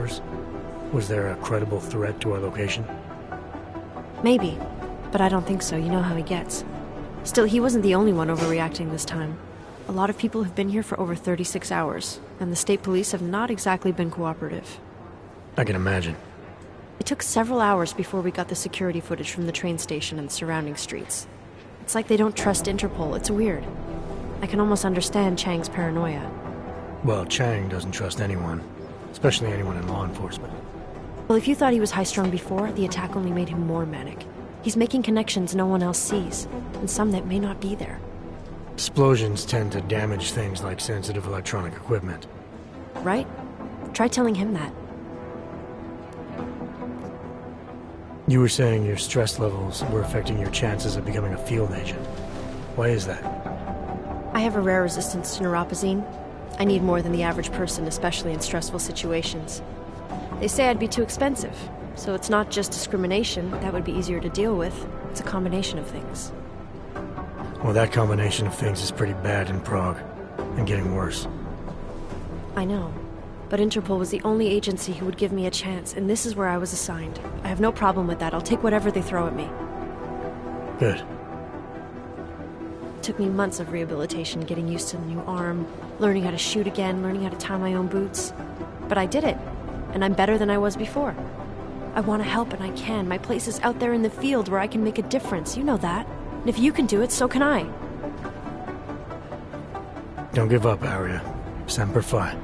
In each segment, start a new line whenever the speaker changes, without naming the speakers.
orders? Was there a credible threat to our location?
Maybe, but I don't think so. You know how he gets. Still, he wasn't the only one overreacting this time. A lot of people have been here for over 36 hours, and the state police have not exactly been cooperative.
I can imagine.
It took several hours before we got the security footage from the train station and surrounding streets. It's like they don't trust Interpol. It's weird. I can almost understand Chang's paranoia.
Well, Chang doesn't trust anyone, especially anyone in law enforcement.
Well, if you thought he was high-strung before, the attack only made him more manic. He's making connections no one else sees, and some that may not be there.
Explosions tend to damage things like sensitive electronic equipment.
Right? Try telling him that.
You were saying your stress levels were affecting your chances of becoming a field agent. Why is that?
I have a rare resistance to neuropazine. I need more than the average person, especially in stressful situations. They say I'd be too expensive, so it's not just discrimination. That would be easier to deal with. It's a combination of things.
Well, that combination of things is pretty bad in Prague, and getting worse.
I know, but Interpol was the only agency who would give me a chance, and this is where I was assigned. I have no problem with that. I'll take whatever they throw at me.
Good.
It took me months of rehabilitation, getting used to the new arm, learning how to shoot again, learning how to tie my own boots. But I did it, and I'm better than I was before. I want to help, and I can. My place is out there in the field where I can make a difference. You know that. And if you can do it, so can I.
Don't give up, Aria. Semper Fi.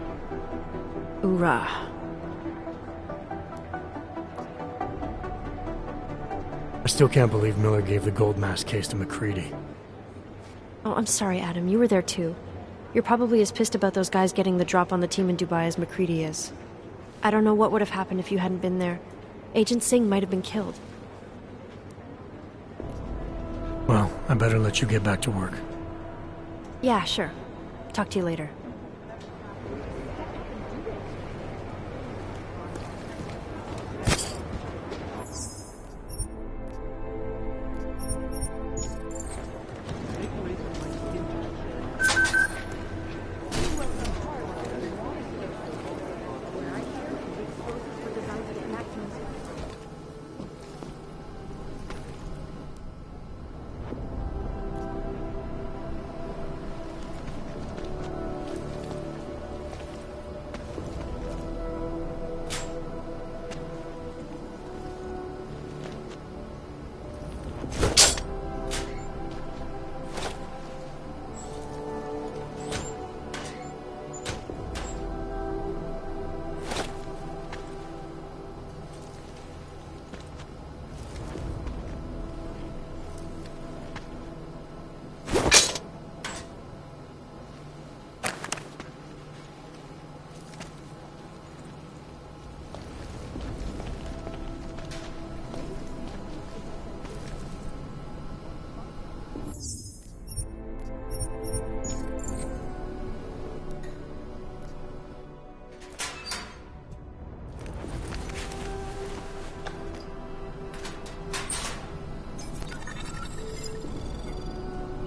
Hoorah.
I still can't believe Miller gave the gold mask case to McCready.
Oh, I'm sorry, Adam. You were there too. You're probably as pissed about those guys getting the drop on the team in Dubai as McCready is. I don't know what would have happened if you hadn't been there. Agent Singh might have been killed.
Well, I better let you get back to work.
Yeah, sure. Talk to you later.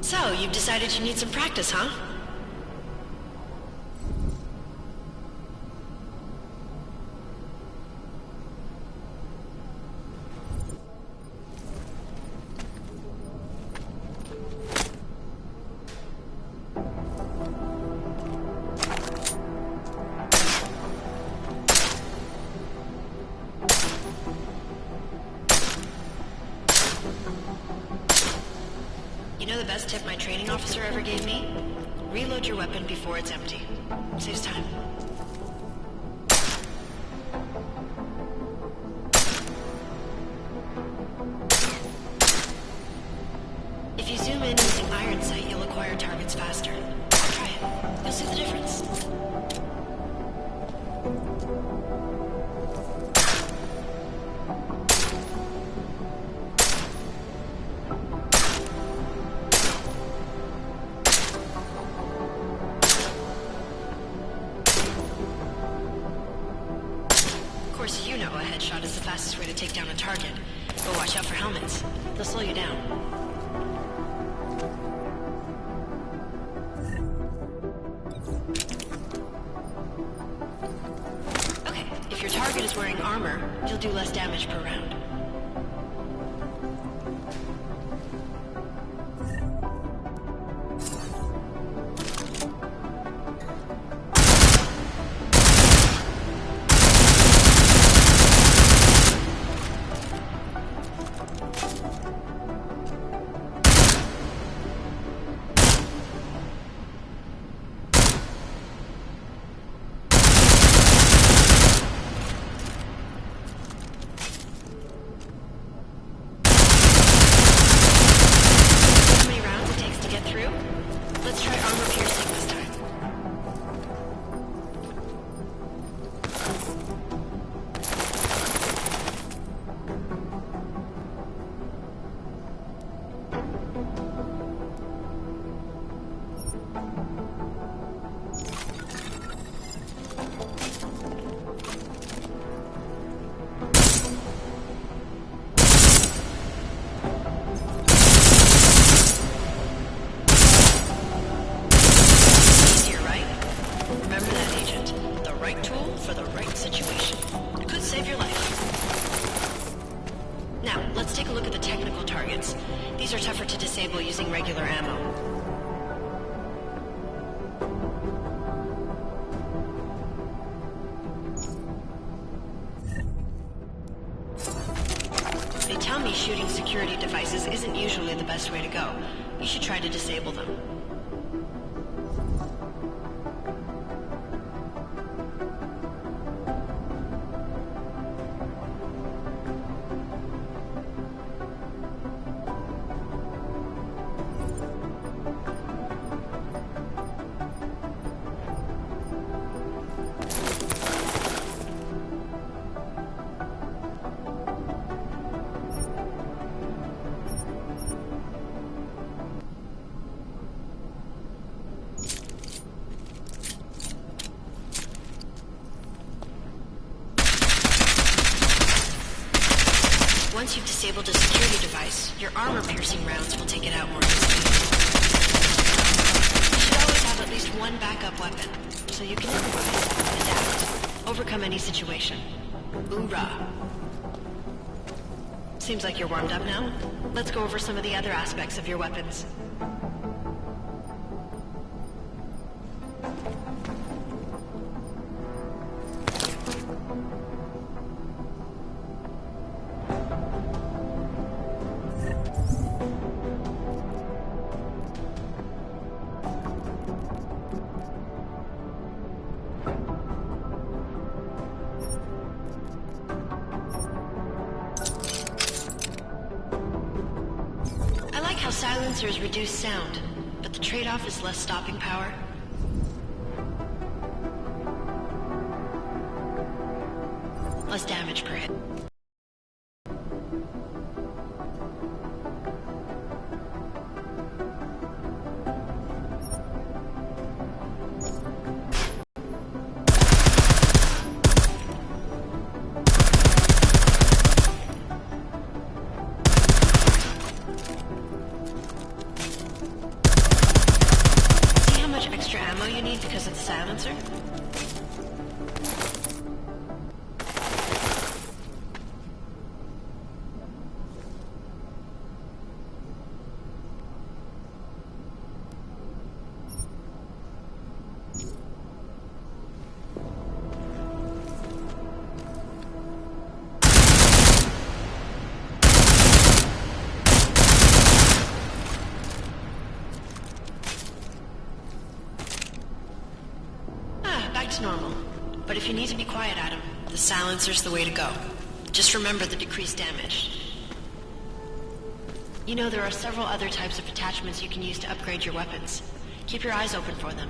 So, you've decided you need some practice, huh? You know the best tip my training officer ever gave me? Reload your weapon before it's empty. Saves time. If you zoom in using iron sight, you'll acquire targets faster. Try it. You'll see the difference. Of course, you know a headshot is the fastest way to take down a target. But watch out for helmets. They'll slow you down. Okay, if you're target is wearing armor, you'll do less damage per round. These are tougher to disable using regular ammo. They tell me shooting security devices isn't usually the best way to go. You should try to disable them. Once you've disabled a security device, your armor-piercing rounds will take it out more easily. You should always have at least one backup weapon, so you can improvise, adapt, overcome any situation. Hoorah! Seems like you're warmed up now. Let's go over some of the other aspects of your weapons. Silencers reduce sound, but the trade-off is less stopping power. Less damage per hit. Extra ammo you need because of the silencer? Back to normal. But if you need to be quiet, Adam, the silencer's the way to go. Just remember the decreased damage. You know, there are several other types of attachments you can use to upgrade your weapons. Keep your eyes open for them.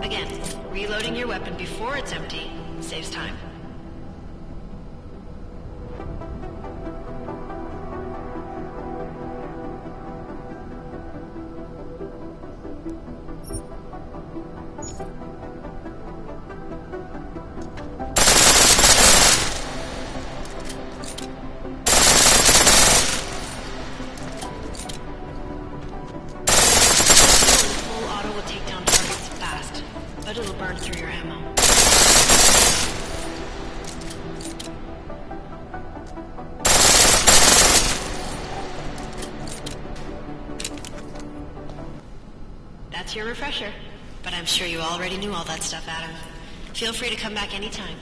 Again, reloading your weapon before it's empty saves time. Full auto will take down targets fast, but it'll burn through your ammo. That's your refresher, but I'm sure you already knew all that stuff, Adam. Feel free to come back anytime.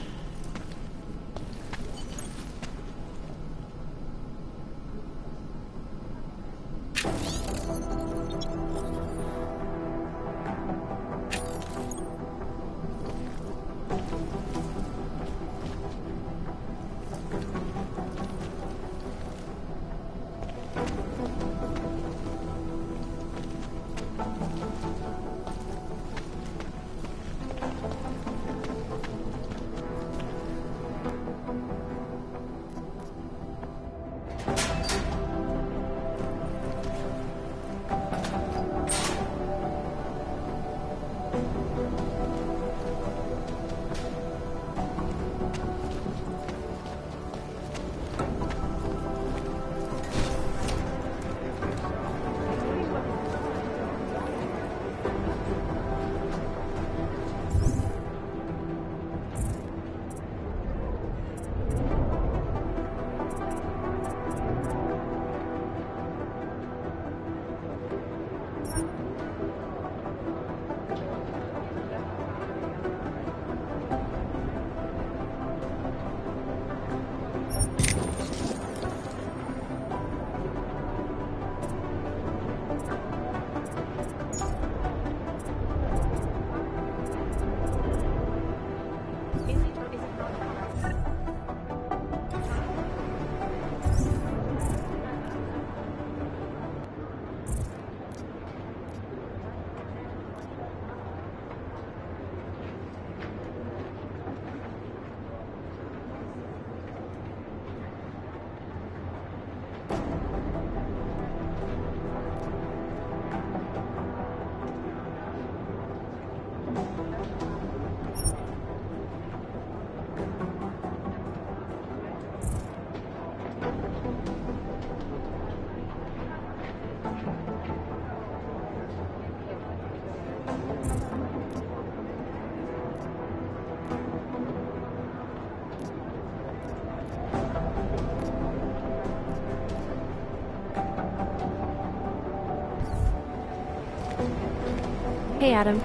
Hey, Adam.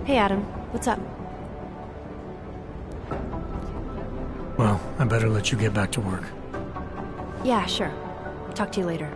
Hey, Adam. What's up?
Well, I better let you get back to work.
Yeah, sure. Talk to you later.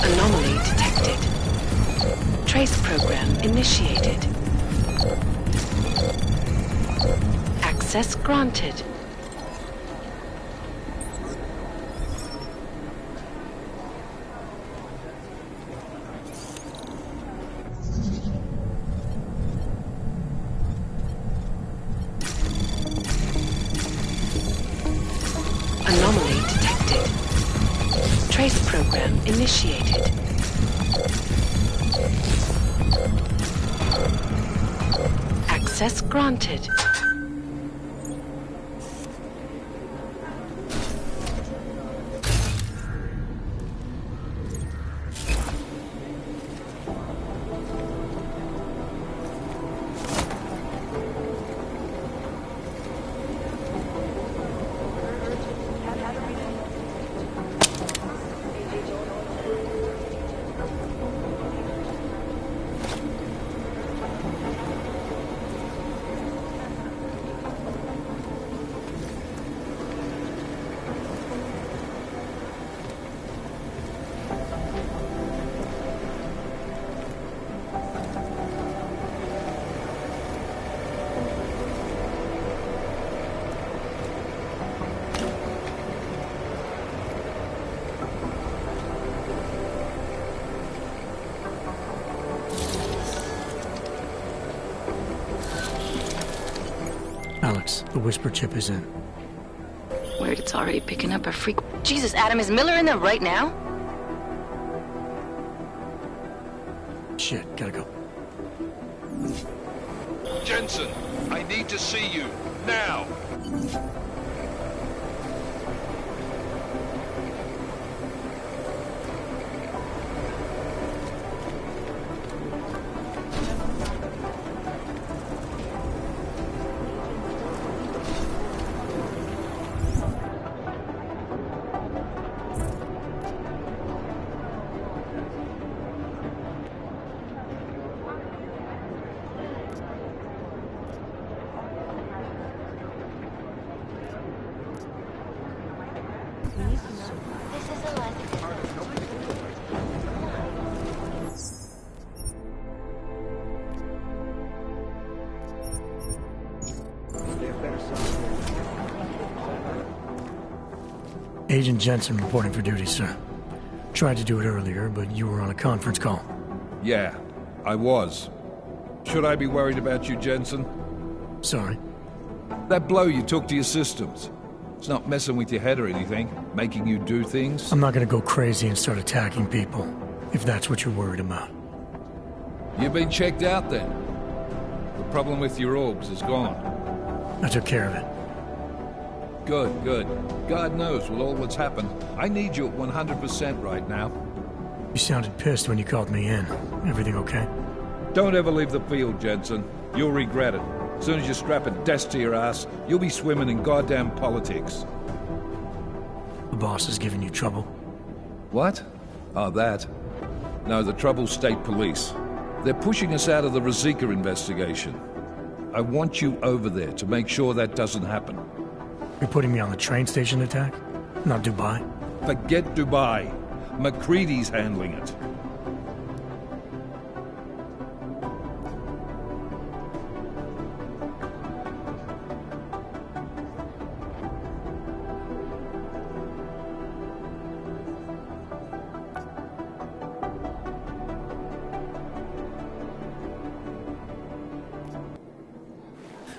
Anomaly detected. Trace program initiated. Access granted. Anomaly detected. Trace program initiated. Access granted.
Alex, the whisper chip is in.
Weird, it's already picking up a freak. Jesus, Adam, is Miller in there right now?
Shit, gotta go.
Jensen, I need to see you, now!
Agent Jensen reporting for duty, sir. Tried to do it earlier, but you were on a conference call.
Yeah, I was. Should I be worried about you, Jensen?
Sorry.
That blow you took to your systems. It's not messing with your head or anything, making you do things?
I'm not gonna go crazy and start attacking people, if that's what you're worried about.
You've been checked out then. The problem with your orbs is gone.
I took care of it.
Good, good. God knows with all that's happened, I need you at 100% right now.
You sounded pissed when you called me in. Everything okay?
Don't ever leave the field, Jensen. You'll regret it. As soon as you strap a desk to your ass, you'll be swimming in goddamn politics.
The boss is giving you trouble.
What? Oh, that. No, the Trouble State Police. They're pushing us out of the Rosica investigation. I want you over there to make sure that doesn't happen.
You're putting me on the train station attack? Not Dubai?
Forget Dubai. McCready's handling it.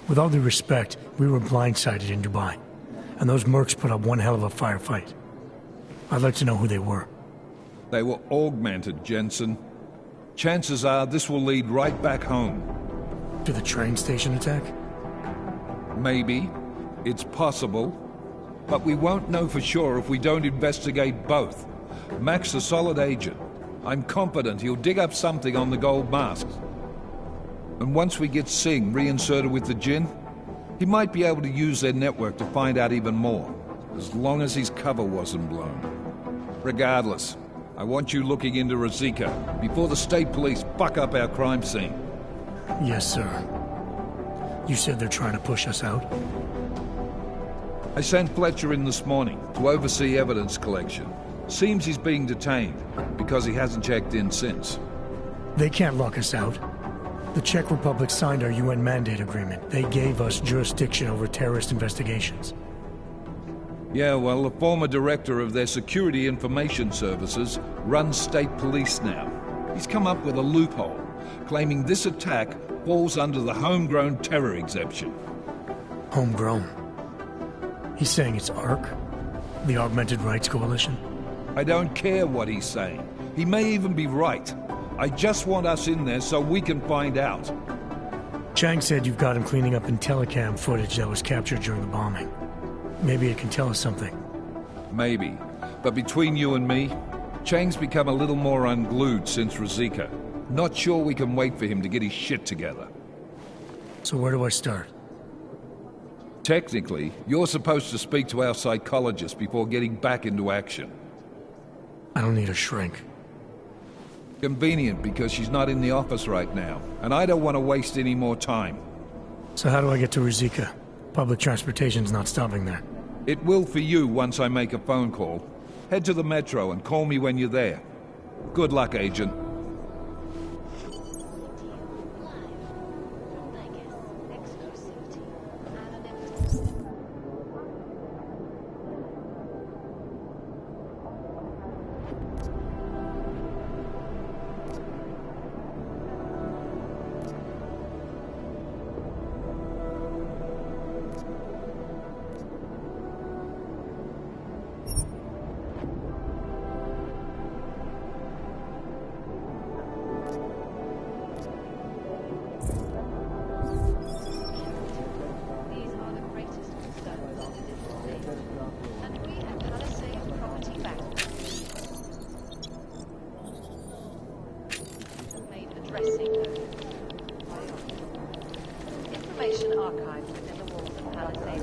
With all due respect, we were blindsided in Dubai. And those mercs put up one hell of a firefight. I'd like to know who they were.
They were augmented, Jensen. Chances are this will lead right back home.
To the train station attack?
Maybe. It's possible. But we won't know for sure if we don't investigate both. Mac's a solid agent. I'm confident he'll dig up something on the gold masks. And once we get Singh reinserted with the Jinn, he might be able to use their network to find out even more, as long as his cover wasn't blown. Regardless, I want you looking into Rosika before the state police fuck up our crime scene.
Yes, sir. You said they're trying to push us out?
I sent Fletcher in this morning to oversee evidence collection. Seems he's being detained because he hasn't checked in since.
They can't lock us out. The Czech Republic signed our UN mandate agreement. They gave us jurisdiction over terrorist investigations.
Yeah, well, the former director of their security information services runs state police now. He's come up with a loophole, claiming this attack falls under the homegrown terror exemption.
Homegrown? He's saying it's ARC? The Augmented Rights Coalition?
I don't care what he's saying. He may even be right. I just want us in there so we can find out.
Chang said you've got him cleaning up Intellicam footage that was captured during the bombing. Maybe it can tell us something.
Maybe. But between you and me, Chang's become a little more unglued since Rosika. Not sure we can wait for him to get his shit together.
So where do I start?
Technically, you're supposed to speak to our psychologist before getting back into action.
I don't need a shrink.
Convenient because she's not in the office right now, and I don't want to waste any more time.
So how do I get to Rosika? Public transportation's not stopping there.
It will for you once I make a phone call. Head to the metro and call me when you're there. Good luck, Agent.
Information archived within the walls of Palisades.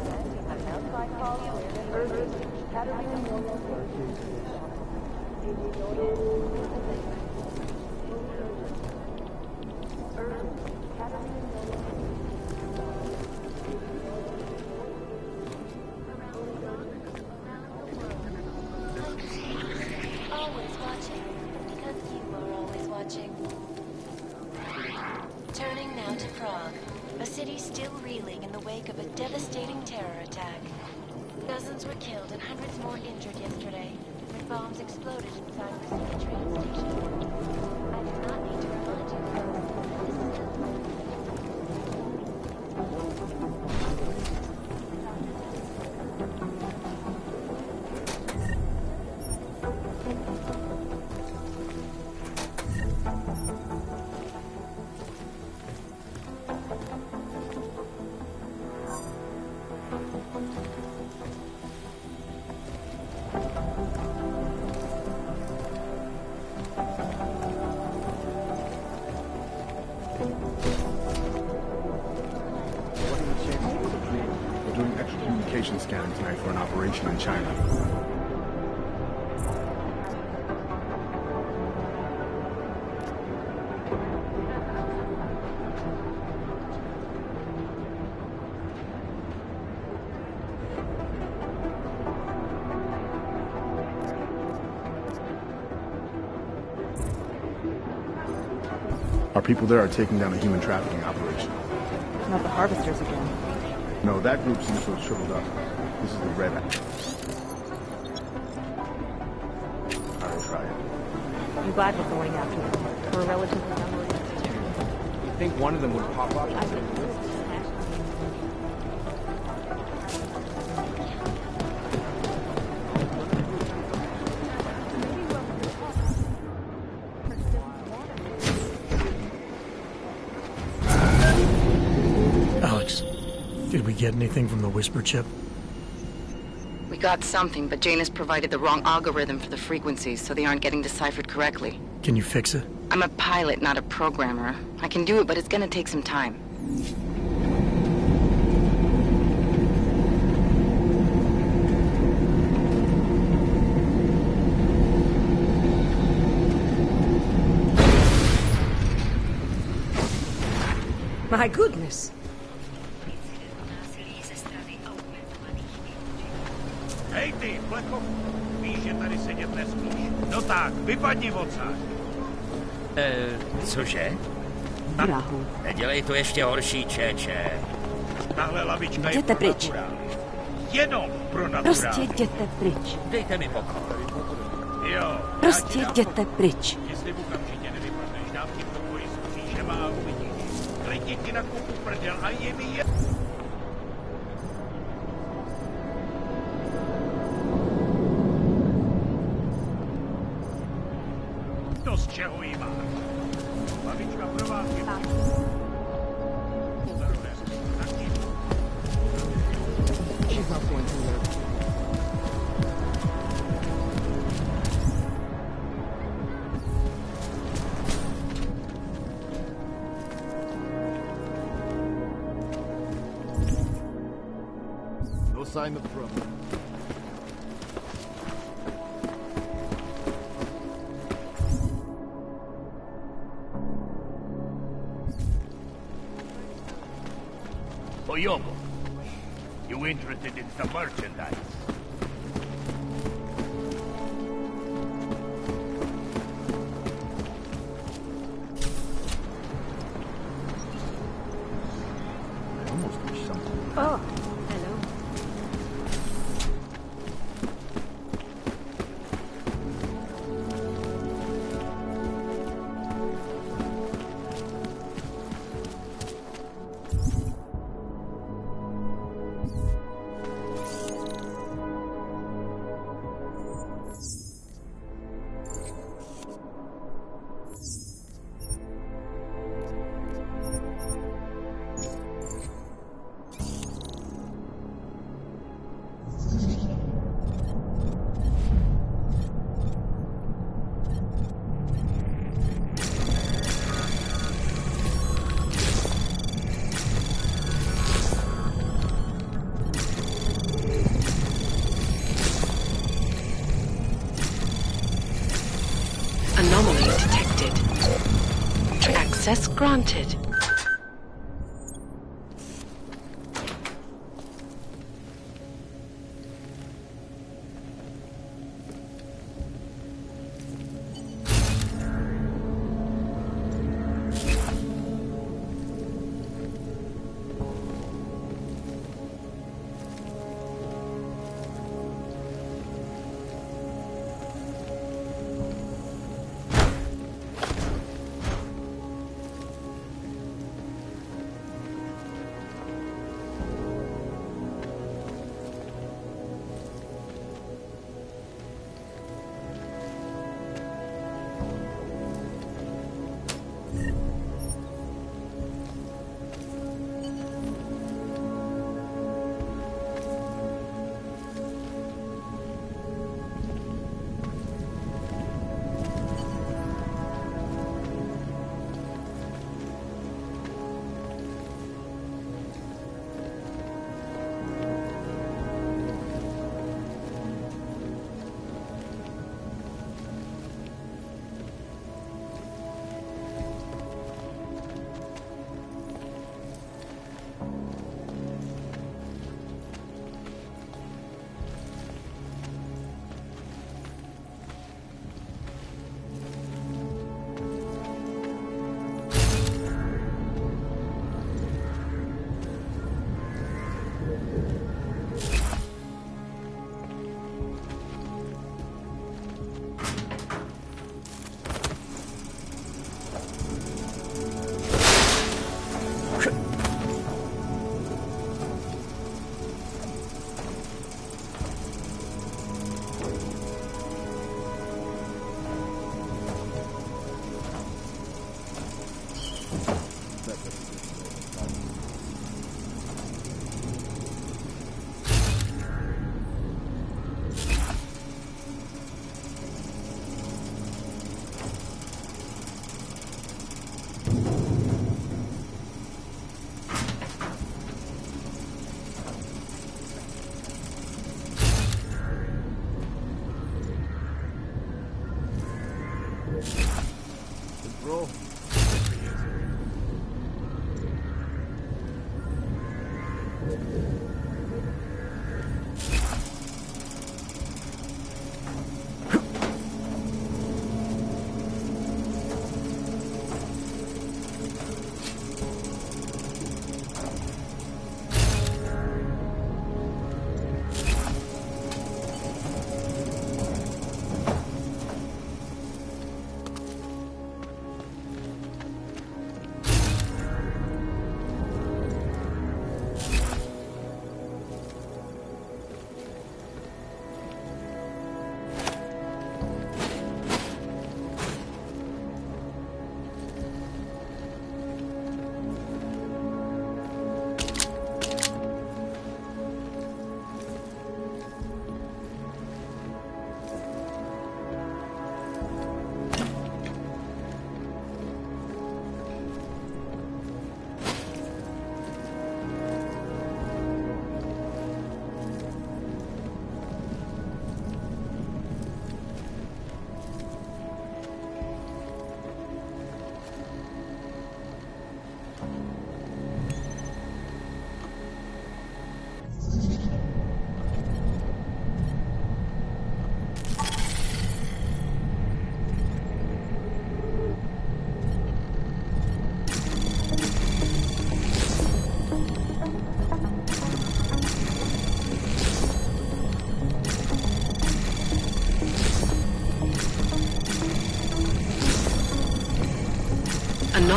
Always watching, because you are always watching. Turning now to Prague, a city still reeling in the wake of a devastating terror attack. Dozens were killed and hundreds more injured yesterday when bombs exploded inside the city train station. I do not need to remind you.
We're doing extra communication scanning tonight for an operation in China. Our people there are taking down a human trafficking operation.
Not the harvesters again.
No, that group seems to have shriveled up. This is the Red Act. I'll try it.
I'm glad we're going after them. We're relatively young.
You think one of them would pop up?
I think this is national.
get anything from the whisper chip?
We got something, but Janus provided the wrong algorithm for the frequencies, so they aren't getting deciphered correctly.
Can you fix it?
I'm a pilot, not a programmer. I can do it, but it's gonna take some time.
My goodness.
Hej ty, Blacko, víš, že tady sedět nesmíš. No tak, vypadni odsaď.
Cože?
Drahu.
Nedělej to ještě horší, čeče.
Tahle lavička je
Jděte
pro
pryč.
naturál. Jenom pro naturál.
Prostě jděte pryč.
Dejte mi pokoj.
Jo.
Prostě jděte pryč.
Jestli okamžitě nevypadneš, dám ti to tvoji s křížema a uvidíš. Klidně ti na koupu prdel a je mi je... To z čeho jí máš? Lavička pro vás je...
She's not going through there. No sign of trouble.
Oyobo, you interested in some merchandise?
I almost wish something.
Oh, hello.
Anomaly detected. Access granted.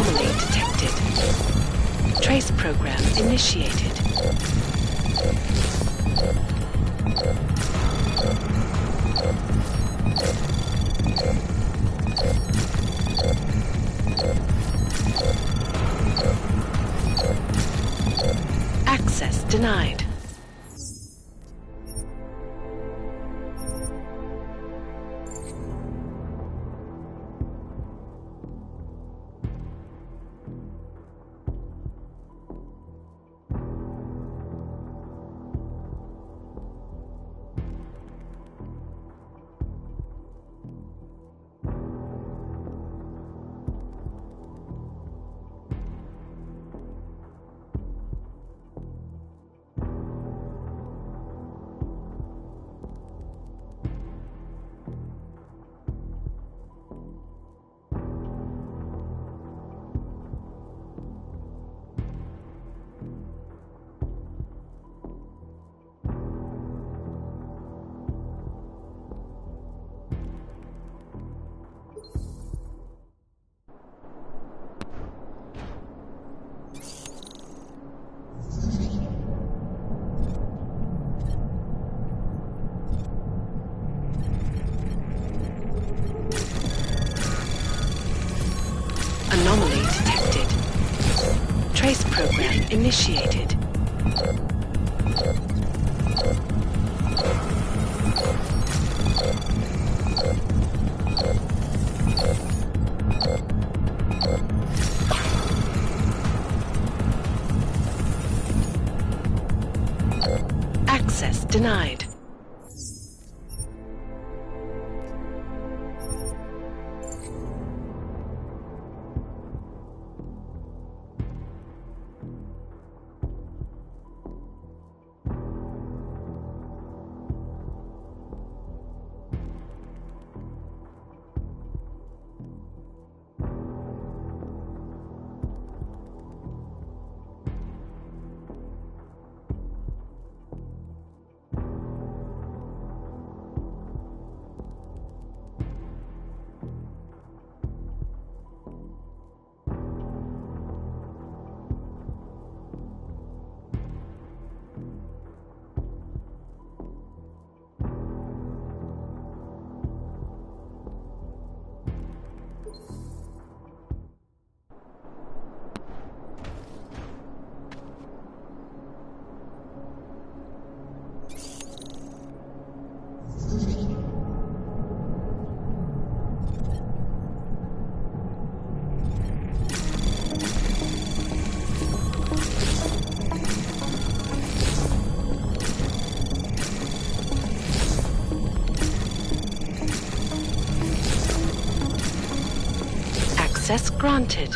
Anomaly detected. Trace program initiated. Access denied. Anomaly detected. Trace program initiated. Access denied. Access granted.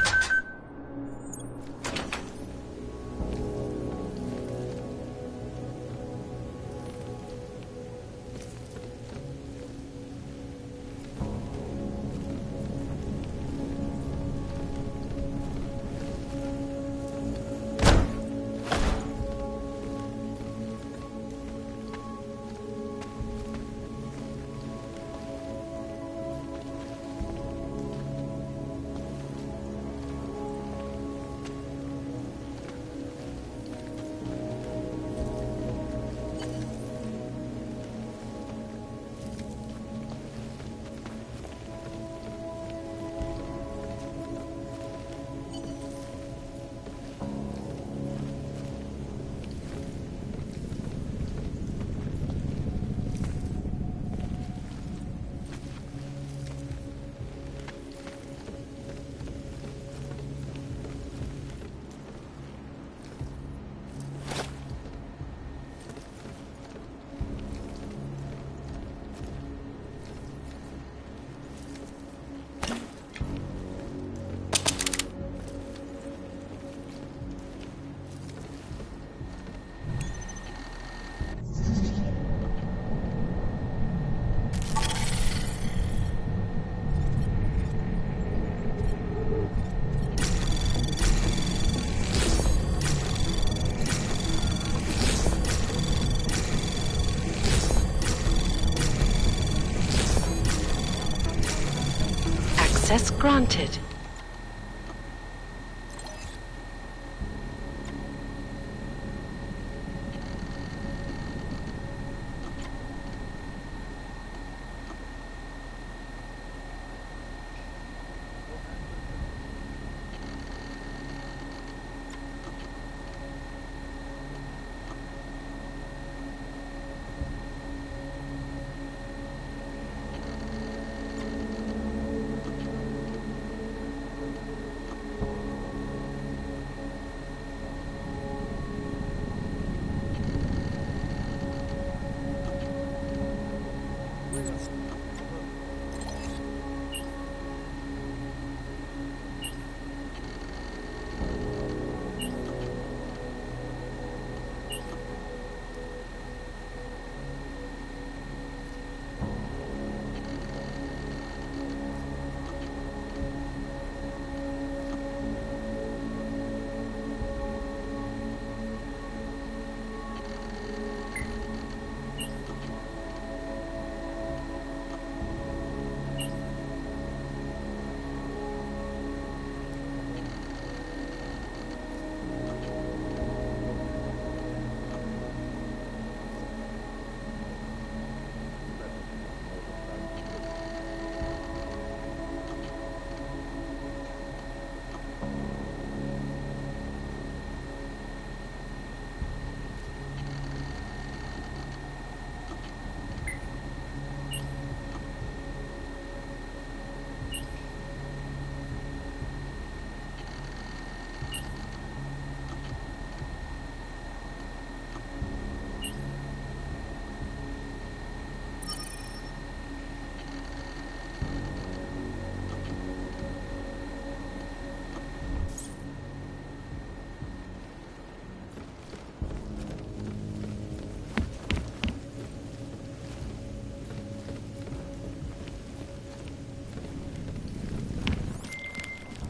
Access granted.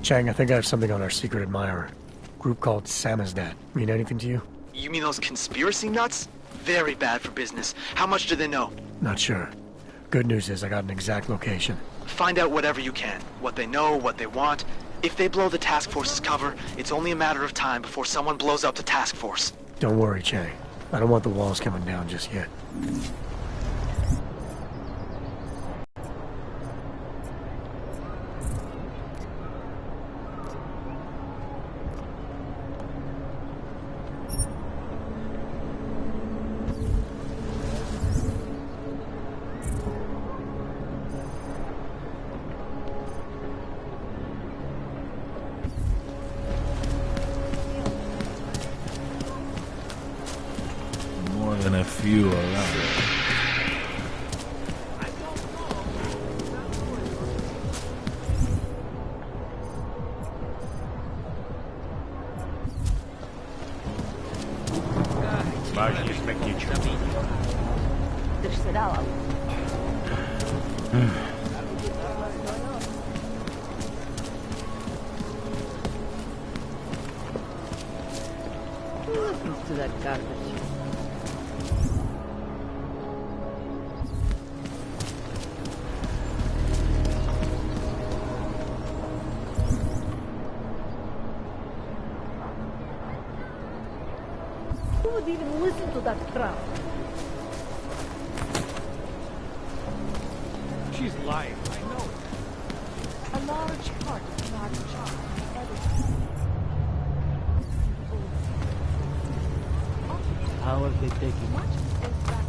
Chang, I think I have something on our secret admirer. Group called Samizdat. Mean anything to you?
You mean those conspiracy nuts? Very bad for business. How much do they know?
Not sure. Good news is I got an exact location.
Find out whatever you can. What they know, what they want. If they blow the task force's cover, it's only a matter of time before someone blows up the task force.
Don't worry, Chang. I don't want the walls coming down just yet.
Than a few around.
Vážně smekničku.
Drž se dál. Listen to that garbage. Who would even listen to that crap?
She's lying. I know it.
A large part of God's job is editing.
How have they taken
What is that?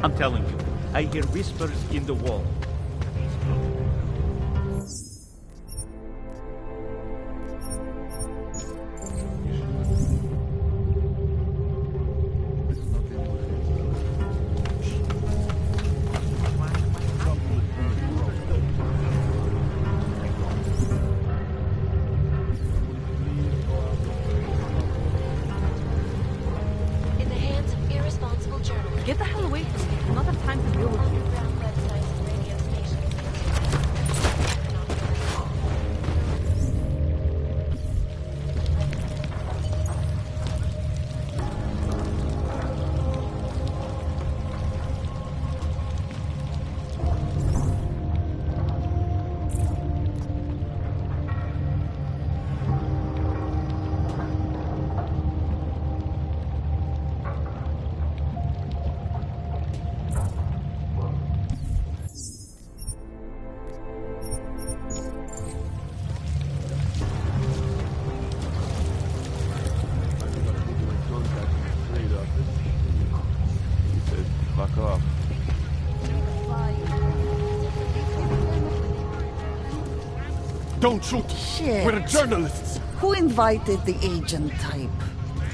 I'm telling you, I hear whispers in the wall.
In the hands of irresponsible journalists.
Get the hell away from me. I don't have time to deal with you.
Underground websites and radio stations.
Don't shoot.
Shit.
We're journalists.
Who invited the agent type?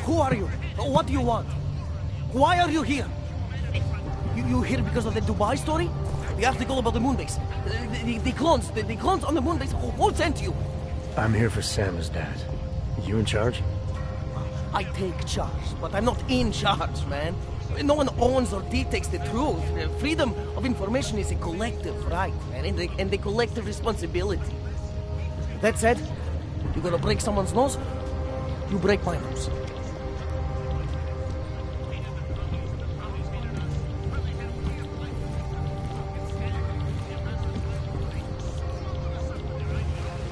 Who are you? What do you want? Why are you here? You here because of the Dubai story? The article about the moon base? The clones on the moon base? Who sent you?
I'm here for Sam's dad. You in charge?
I take charge, but I'm not in charge, man. No one owns or dictates the truth. Freedom of information is a collective right, man, and a collective responsibility. That said, you gonna break someone's nose, you break my nose.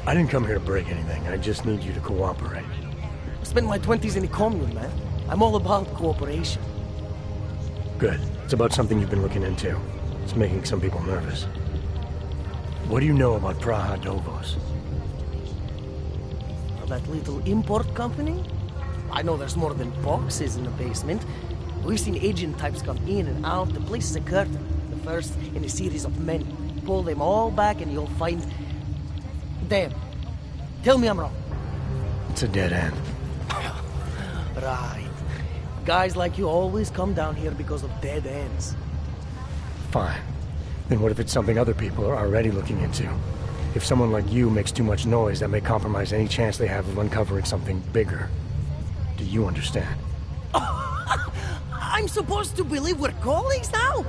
I didn't come here to break anything. I just need you to cooperate.
I spent my 20s in a commune, man. I'm all about cooperation.
Good. It's about something you've been looking into. It's making some people nervous. What do you know about Praha Dovos?
That little import company? I know there's more than boxes in the basement. We've seen agent types come in and out. The place is a curtain. The first in a series of many. Pull them all back and you'll find... Damn. Tell me I'm wrong.
It's a dead end.
Right. Guys like you always come down here because of dead ends.
Fine. Then what if it's something other people are already looking into? If someone like you makes too much noise, that may compromise any chance they have of uncovering something bigger. Do you understand?
I'm supposed to believe we're colleagues now?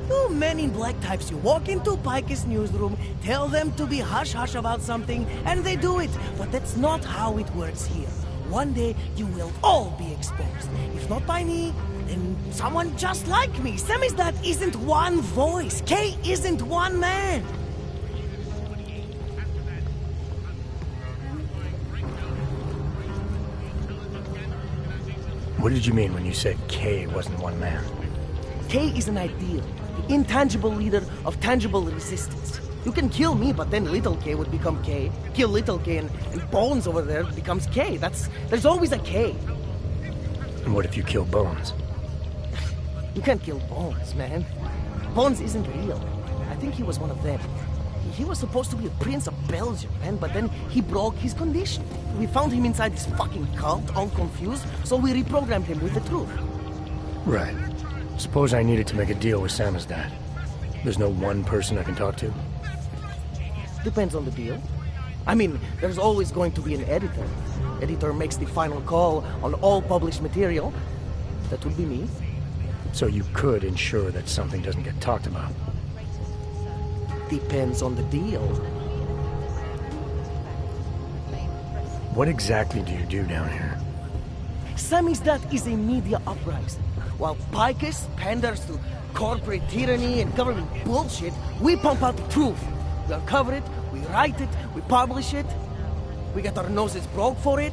You men in black types, you walk into Pike's newsroom, tell them to be hush-hush about something, and they do it. But that's not how it works here. One day, you will all be exposed. If not by me, then someone just like me. Samizdat isn't one voice. K isn't one man.
What did you mean when you said K wasn't one man?
K is an ideal, the intangible leader of tangible resistance. You can kill me, but then little K would become K. Kill little K and Bones over there becomes K. There's always a K.
And what if you kill Bones?
You can't kill Bones, man. Bones isn't real. I think he was one of them. He was supposed to be a prince of Belgium, man, but then he broke his condition. We found him inside this fucking cult, all confused, so we reprogrammed him with the truth.
Right. Suppose I needed to make a deal with Samizdat. There's no one person I can talk to?
Depends on the deal. I mean, there's always going to be an editor. Editor makes the final call on all published material. That would be me.
So you could ensure that something doesn't get talked about?
Depends on the deal.
What exactly do you do down here?
Samizdat is a media uprising. While Picus panders to corporate tyranny and government bullshit, we pump out the truth. We uncover it, we write it, we publish it. We get our noses broke for it.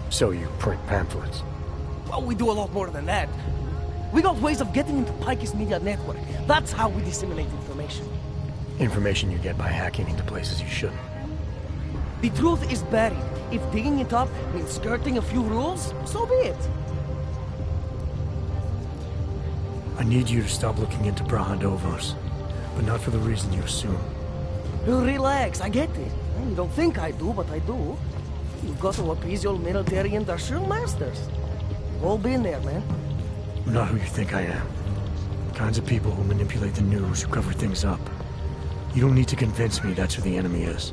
So you print pamphlets?
Well, we do a lot more than that. We got ways of getting into Pike's media network. That's how we disseminate information.
Information you get by hacking into places you shouldn't.
The truth is buried. If digging it up means skirting a few rules, so be it.
I need you to stop looking into Praha Dovos, but not for the reason you assume.
Relax, I get it. You don't think I do, but I do. You've got to appease your military industrial masters. We've all been there, man.
I'm not who you think I am. The kinds of people who manipulate the news, who cover things up. You don't need to convince me that's who the enemy is.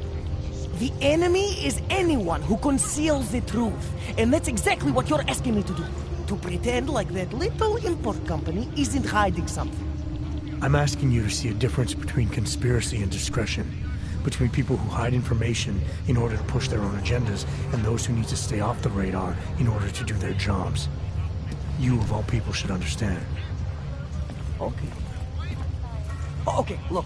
The enemy is anyone who conceals the truth. And that's exactly what you're asking me to do. To pretend like that little import company isn't hiding something.
I'm asking you to see a difference between conspiracy and discretion. Between people who hide information in order to push their own agendas and those who need to stay off the radar in order to do their jobs. You, of all people, should understand.
Okay. Okay, look.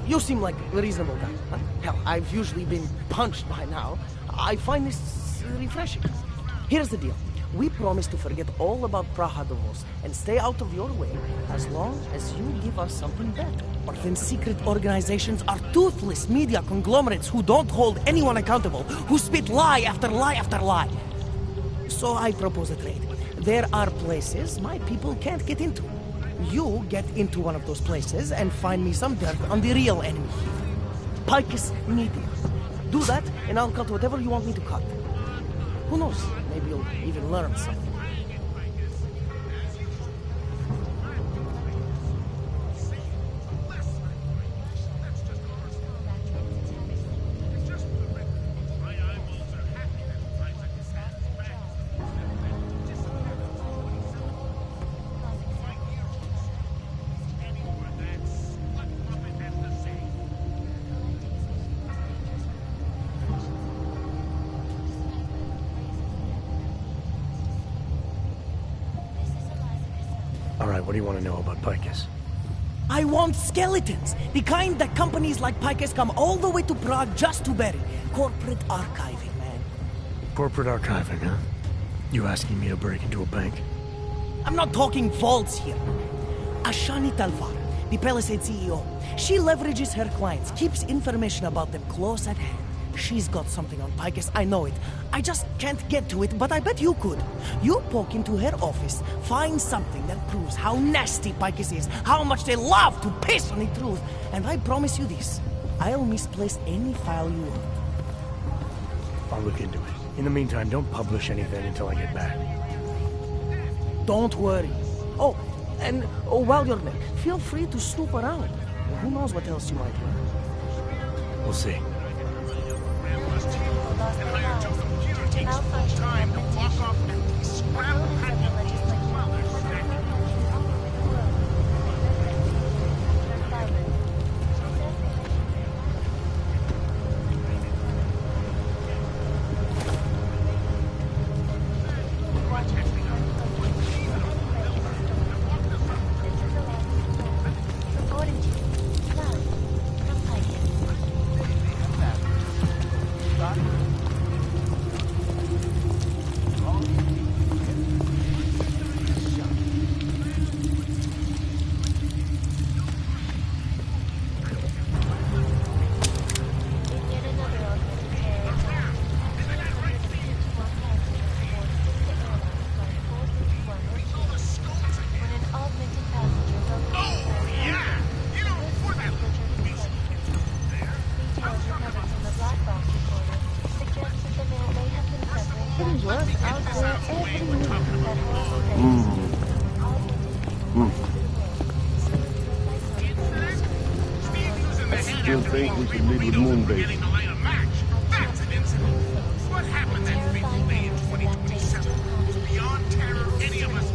You seem like a reasonable guy. Huh? Hell, I've usually been punched by now. I find this refreshing. Here's the deal. We promise to forget all about Praha Dovos and stay out of your way as long as you give us something better. But then secret organizations are toothless media conglomerates who don't hold anyone accountable, who spit lie after lie after lie. So I propose a trade. There are places my people can't get into. You get into one of those places and find me some dirt on the real enemy. Picus meeting. Do that, and I'll cut whatever you want me to cut. Who knows? Maybe you'll even learn something.
Alright, what do you want to know about Picus?
I want skeletons! The kind that companies like Picus come all the way to Prague just to bury. Corporate archiving, man.
Corporate archiving, huh? You asking me to break into a bank?
I'm not talking vaults here. Ashani Talvar, the Palisade CEO, she leverages her clients, keeps information about them close at hand. She's got something on Picus, I know it. I just can't get to it, but I bet you could. You poke into her office, find something that proves how nasty Picus is, how much they love to piss on the truth, and I promise you this, I'll misplace any file you want.
I'll look into it. In the meantime, don't publish anything until I get back.
Don't worry. Oh, and while you're there, feel free to snoop around. Who knows what else you might learn.
We'll see.
Time to walk off and scrap
Still think we should lead with Moonbase.
What happens at Big Bay in 2027 is beyond terror any of us.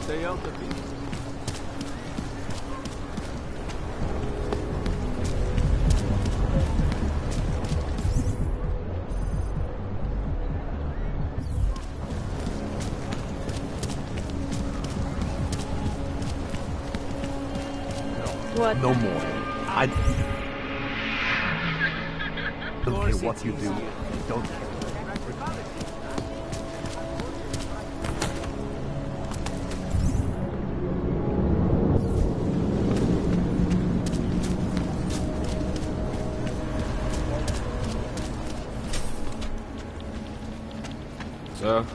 Stay out of it.
What?
No more. I don't care what you do. Don't care.
Sir?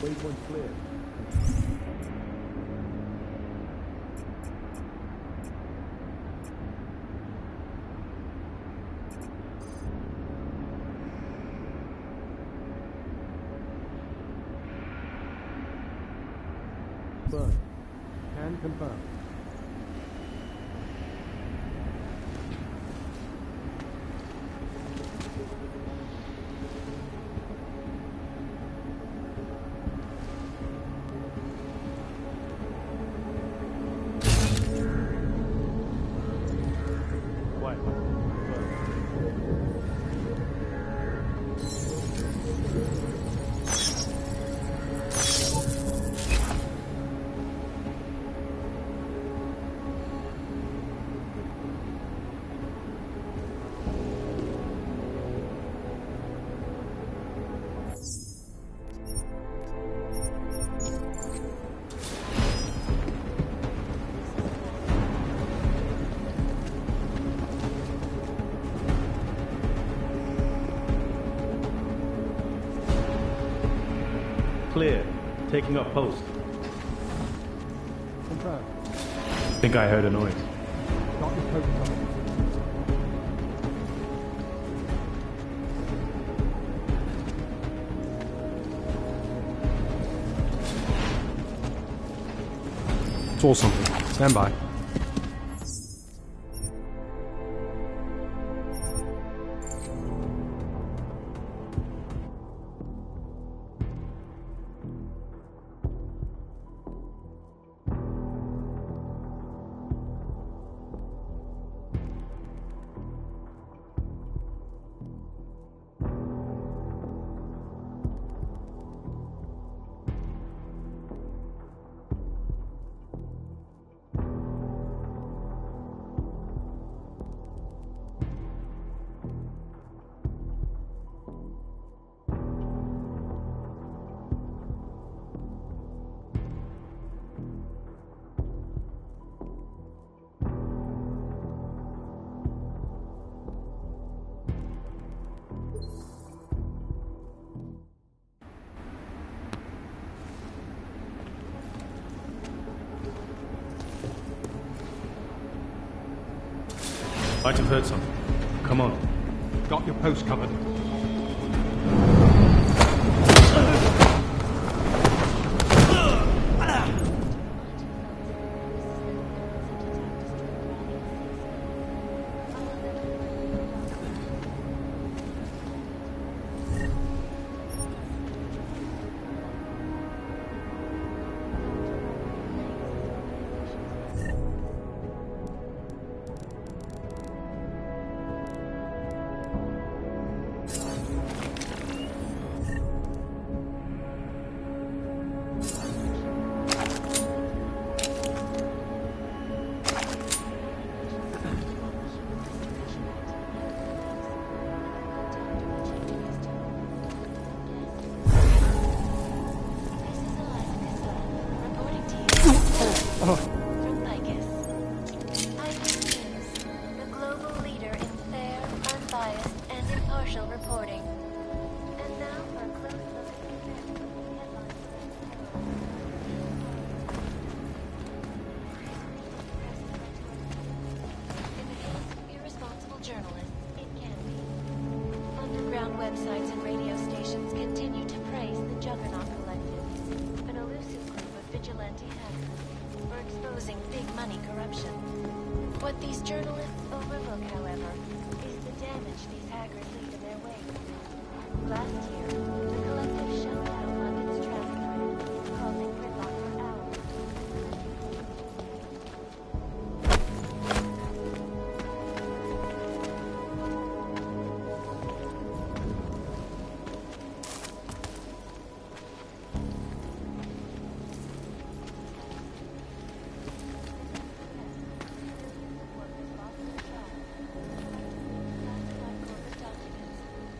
Waypoint clear. Confirm. Can confirm.
Clear. Taking up post.
Confirm.
Think I heard a noise.
Got your post covered.
Saw something. Stand by. Might have heard something. Come on.
Got your post covered.
Websites and radio stations continue to praise the Juggernaut Collective. vigilante hackers for exposing big money corruption. What these journalists overlook, however, is the damage these hackers leave in their wake. Last year, the collective shut down London's traffic grid, causing gridlock for hours.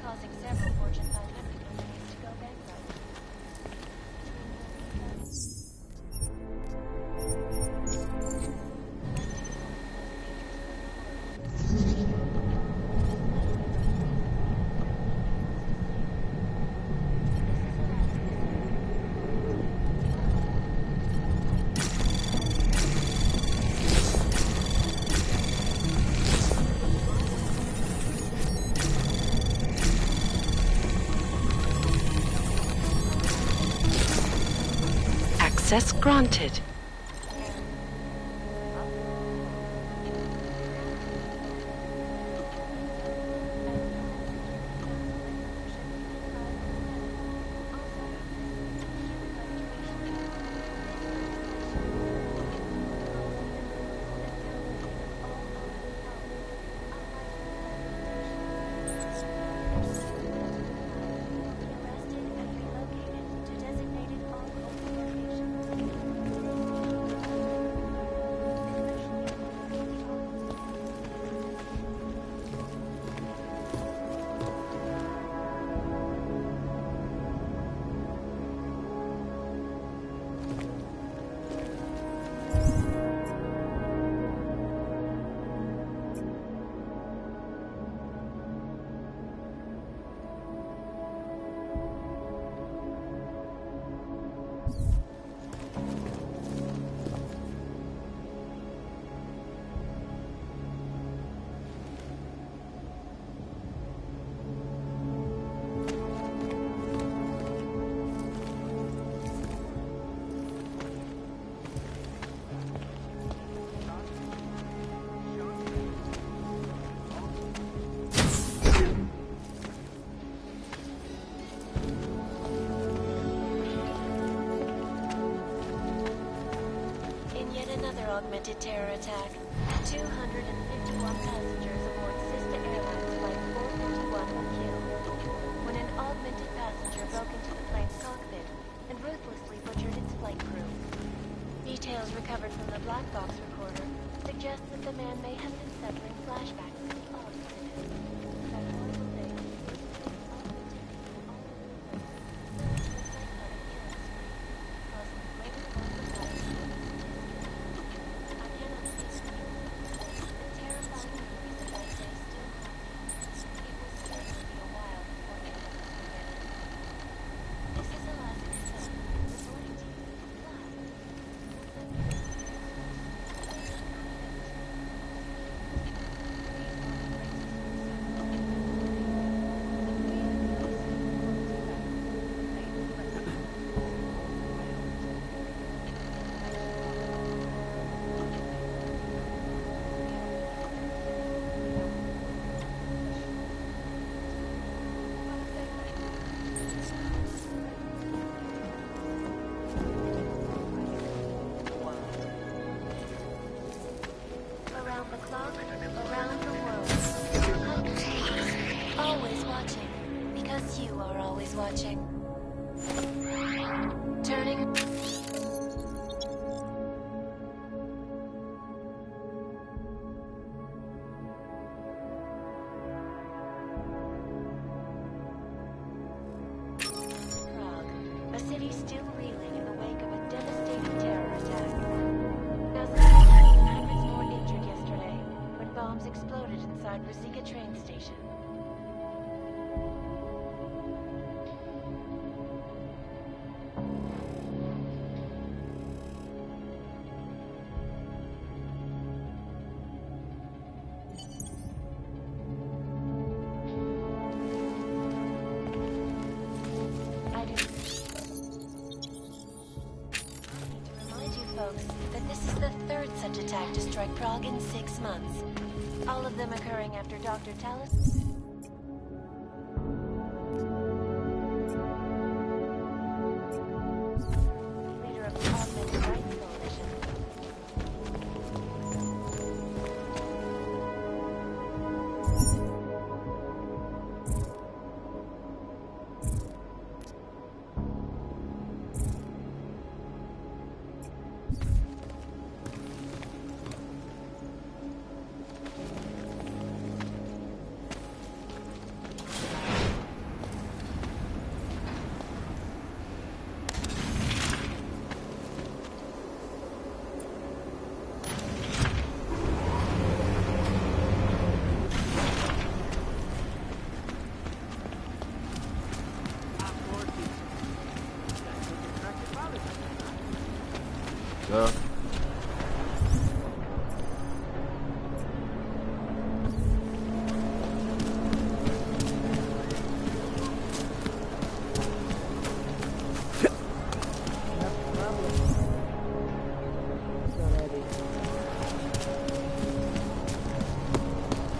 Causing several Fortune 500 companies to go bankrupt.
Access granted. Augmented terror attack. 251 passengers aboard Sister Airlines Flight 451 were killed when an augmented passenger broke into the plane's cockpit and ruthlessly butchered its flight crew. Details recovered from the black box recorder suggest that the man may have been suffering flashbacks to the odd incident. That horrible day, watching. Turning. Prague, a city still reeling in the wake of a devastating terror attack. Dozens were killed and hundreds more injured yesterday when bombs exploded inside Ruzicka train station.
large attack to strike Prague in 6 months. All of them occurring after Dr. Tallis... leader of the Augmented Rights Coalition.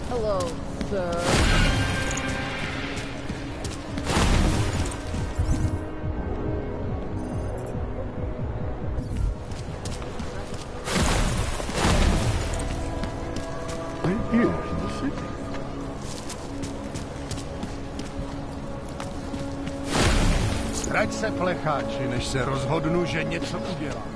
Hello, sir.
Right here in the city.
Ztrať se, plecháči, než se rozhodnu, že něco udělám.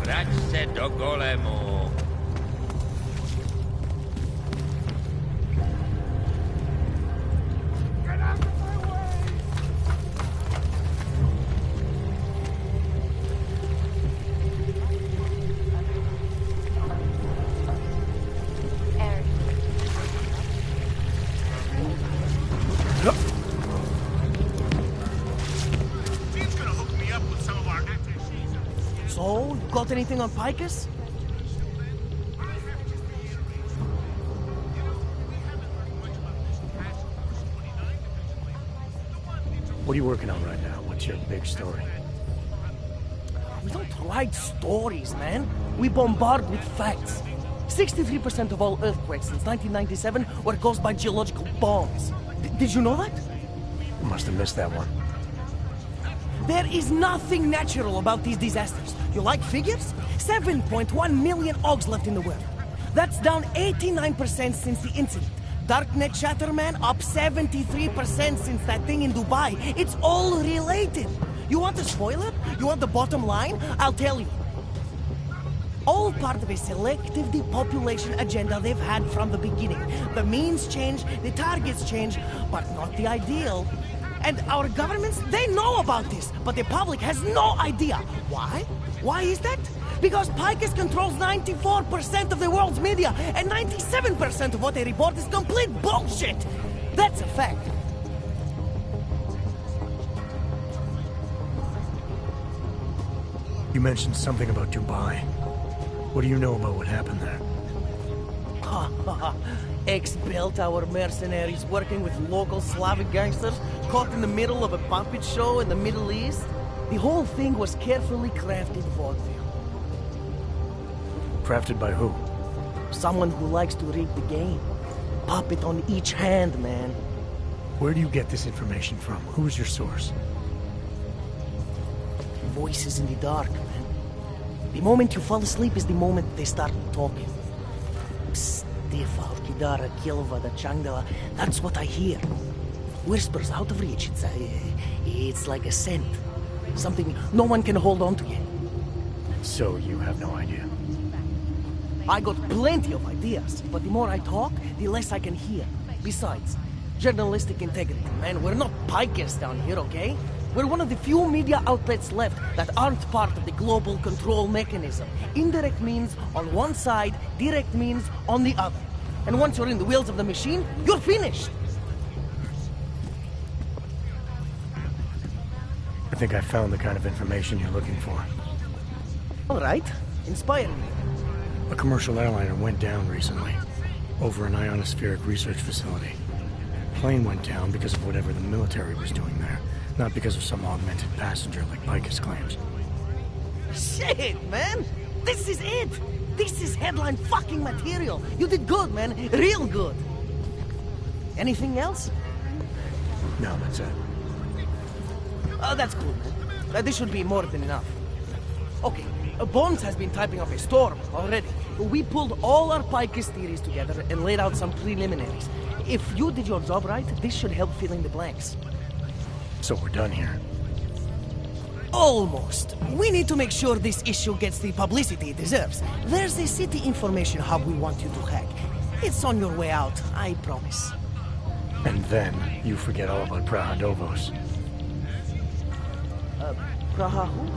Vrať se do golemu.
So, got anything on Picus?
What are you working on right now? What's your big story?
We don't write stories, man. We bombard with facts. 63% of all earthquakes since 1997 were caused by geological bombs. Did you know that?
You must have missed that one.
There is nothing natural about these disasters. You like figures? 7.1 million Augs left in the world. That's down 89% since the incident. Darknet chatter, man, up 73% since that thing in Dubai. It's all related. You want a spoiler? You want the bottom line? I'll tell you. All part of a selective depopulation agenda they've had from the beginning. The means change, the targets change, but not the ideal. And our governments, they know about this, but the public has no idea. Why? Why is that? Because Picus controls 94% of the world's media, and 97% of what they report is complete bullshit. That's a fact.
You mentioned something about Dubai. What do you know about what happened there?
Ex-bell tower mercenaries working with local Slavic gangsters caught in the middle of a puppet show in the Middle East. The whole thing was carefully crafted vaudeville.
Crafted by who?
Someone who likes to rig the game. Puppet on each hand, man.
Where do you get this information from? Who is your source?
Voices in the dark, man. The moment you fall asleep is the moment they start talking. Psst, Tifa, Kidara, Kilva, the Changdala. That's what I hear. Whispers out of reach. It's like a scent. Something no one can hold on to yet.
So you have no idea?
I got plenty of ideas, but the more I talk, the less I can hear. Besides, journalistic integrity, man. We're not pikers down here, okay? We're one of the few media outlets left that aren't part of the global control mechanism. Indirect means on one side, direct means on the other. And once you're in the wheels of the machine, you're finished.
I think I found the kind of information you're looking for.
All right. Inspire me.
A commercial airliner went down recently, over an ionospheric research facility. Plane went down because of whatever the military was doing there, not because of some augmented passenger like Picus claims.
Shit, man! This is it! This is headline fucking material! You did good, man. Real good. Anything else?
No, that's it.
That's cool, man. This should be more than enough. Okay, Bones has been typing up a storm already. We pulled all our Picus theories together and laid out some preliminaries. If you did your job right, this should help fill in the blanks.
So we're done here.
Almost. We need to make sure this issue gets the publicity it deserves. There's a city information hub we want you to hack. It's on your way out, I promise.
And then you forget all about Praha Dovos.
Praha who?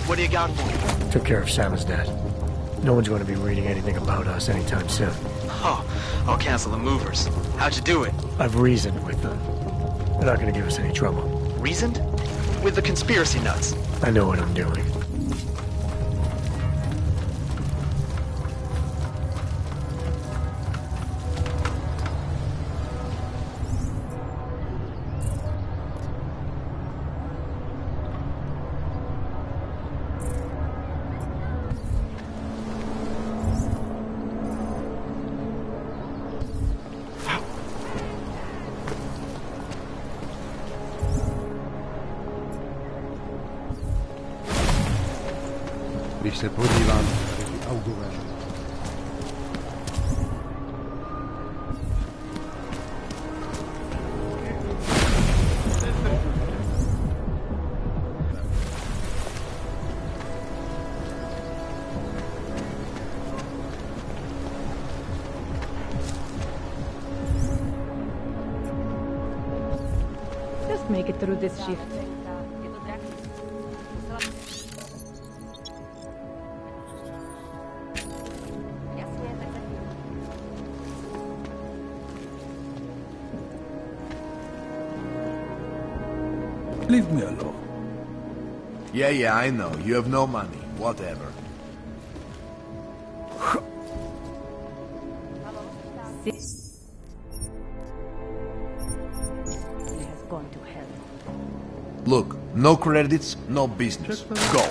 What do you got for me?
Took care of Sam's dad. No one's going to be reading anything about us anytime soon.
Oh, I'll cancel the movers. How'd you do it?
I've reasoned with them. They're not going to give us any trouble.
Reasoned? With the conspiracy nuts.
I know what I'm doing.
Když se podívám proti augurem.
Just make it through this shift.
Leave me alone.
Yeah, I know. You have no money. Whatever.
He has gone to hell.
Look, no credits, no business. Go.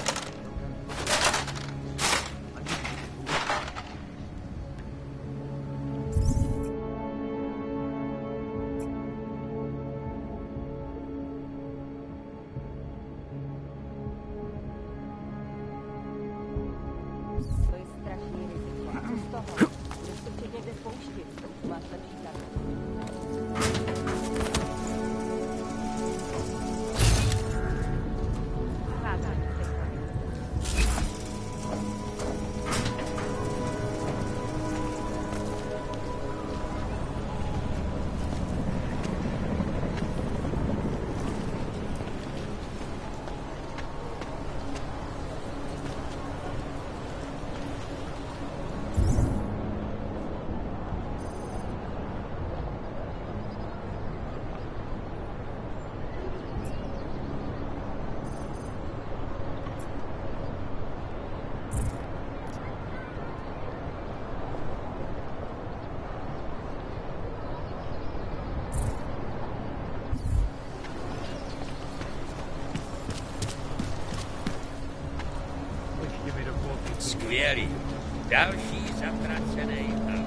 skvělý. Další zatracený hal.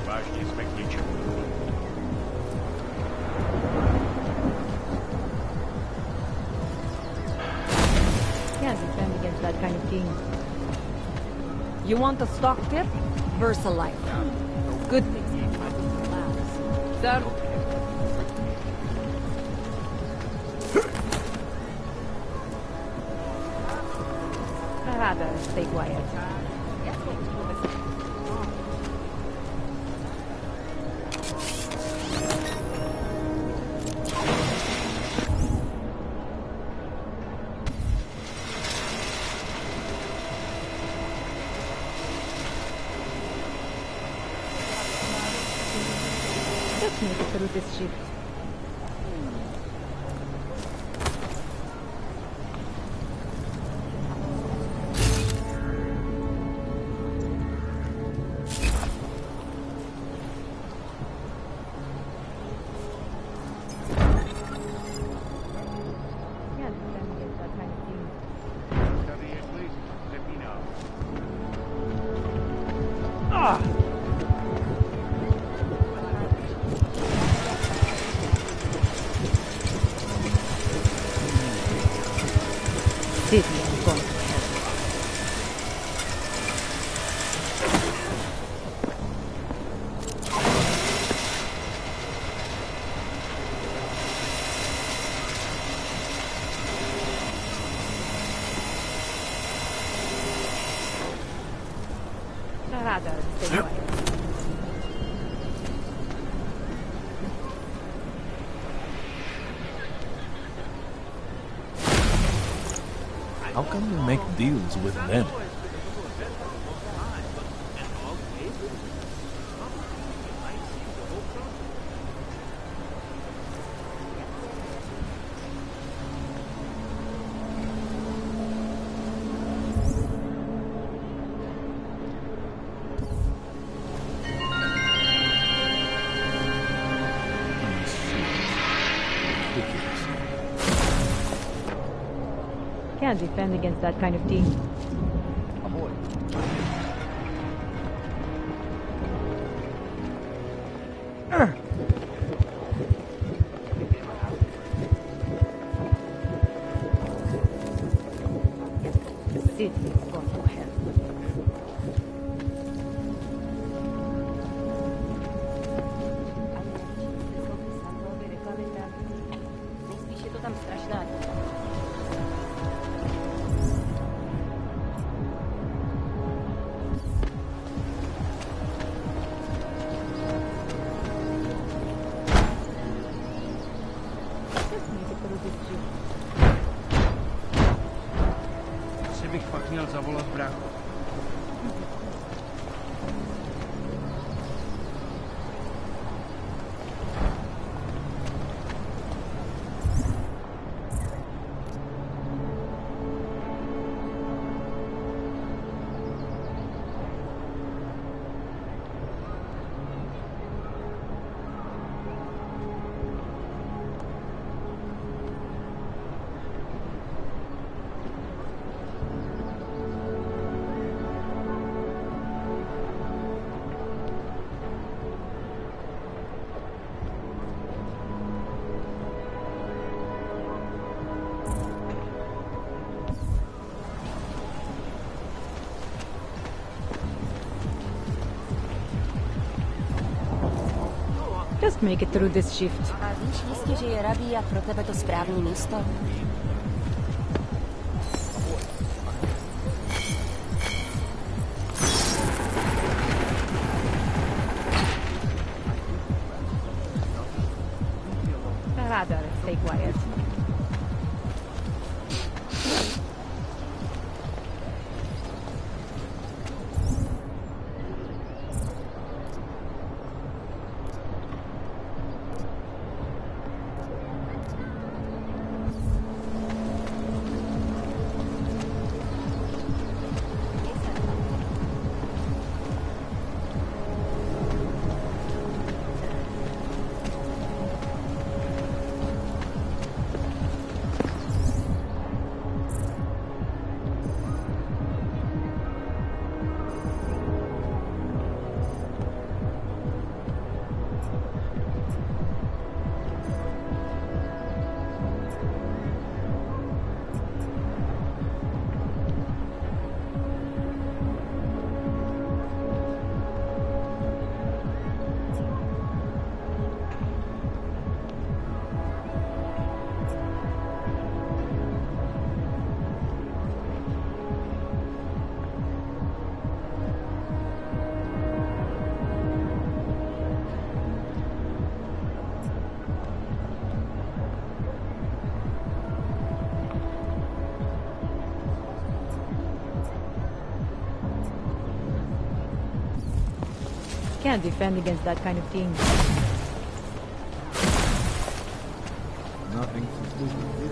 Vážně jsme k ničemu.
Can't defend against that kind of thing. You want a stock tip?
VersaLife.
Good thing. Sir? Rather stay quiet. Just make it through this shift. Can't defend against that kind of thing.
Tady je klid, přepínám.
City is going to hell. Rather stay quiet.
How come they make deals with them?
Can't defend against that kind of thing.
Ahoy.
The city is going to hell.
Nejspíš je to tam strašná.
Just make it through this shift.
Asi bych fakt měl zavolat bráchu.
Just make it through this shift.
A víš jistě, že je Rabia pro tebe to správné místo?
Rather stay quiet. can't defend against that kind of thing.
Nothing conclusive here.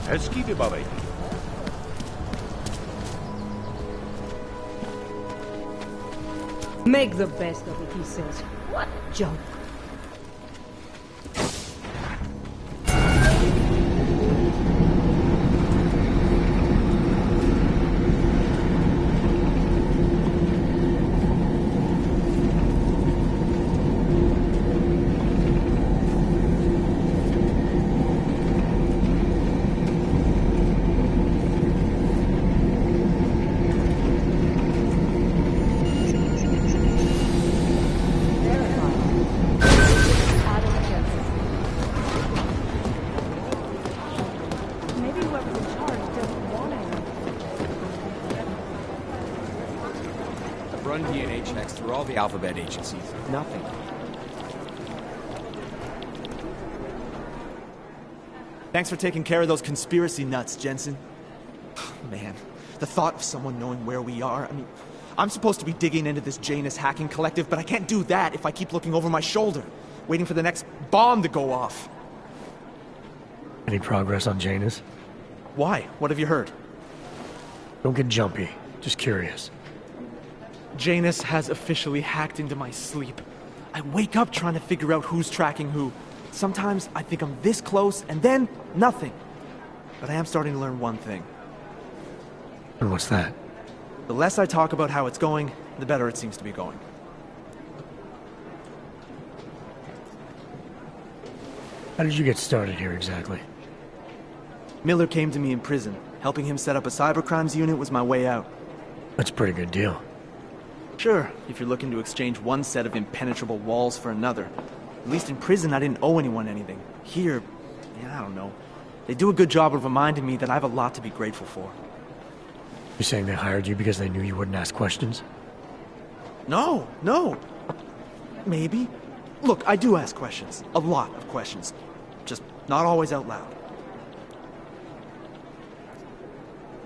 Hezký vybavení.
Make the best of it, he says. What junk.
Run DNA checks through all the alphabet agencies. Nothing.
Thanks for taking care of those conspiracy nuts, Jensen. Man, the thought of someone knowing where we are, I mean, I'm supposed to be digging into this Janus hacking collective, but I can't do that if I keep looking over my shoulder, waiting for the next bomb to go off.
Any progress on Janus?
Why? What have you heard?
Don't get jumpy. Just curious.
Janus has officially hacked into my sleep. I wake up trying to figure out who's tracking who. Sometimes I think I'm this close, and then nothing. But I am starting to learn one thing.
And what's that?
The less I talk about how it's going, the better it seems to be going.
How did you get started here exactly?
Miller came to me in prison. Helping him set up a cybercrimes unit was my way out.
That's a pretty good deal.
Sure, if you're looking to exchange one set of impenetrable walls for another. At least in prison, I didn't owe anyone anything. Here, I don't know. They do a good job of reminding me that I have a lot to be grateful for.
You're saying they hired you because they knew you wouldn't ask questions?
No. Maybe. Look, I do ask questions. A lot of questions. Just not always out loud.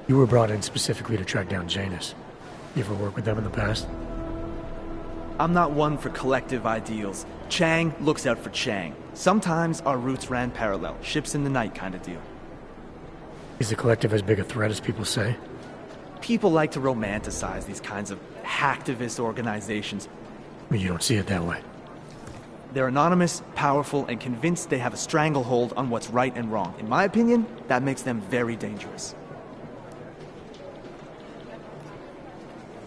You were brought in specifically to track down Janus. You ever work with them in the past?
I'm not one for collective ideals. Chang looks out for Chang. Sometimes our routes ran parallel, ships in the night kind of deal.
Is the collective as big a threat as people say?
People like to romanticize these kinds of hacktivist organizations.
But you don't see it that way.
They're anonymous, powerful, and convinced they have a stranglehold on what's right and wrong. In my opinion, that makes them very dangerous.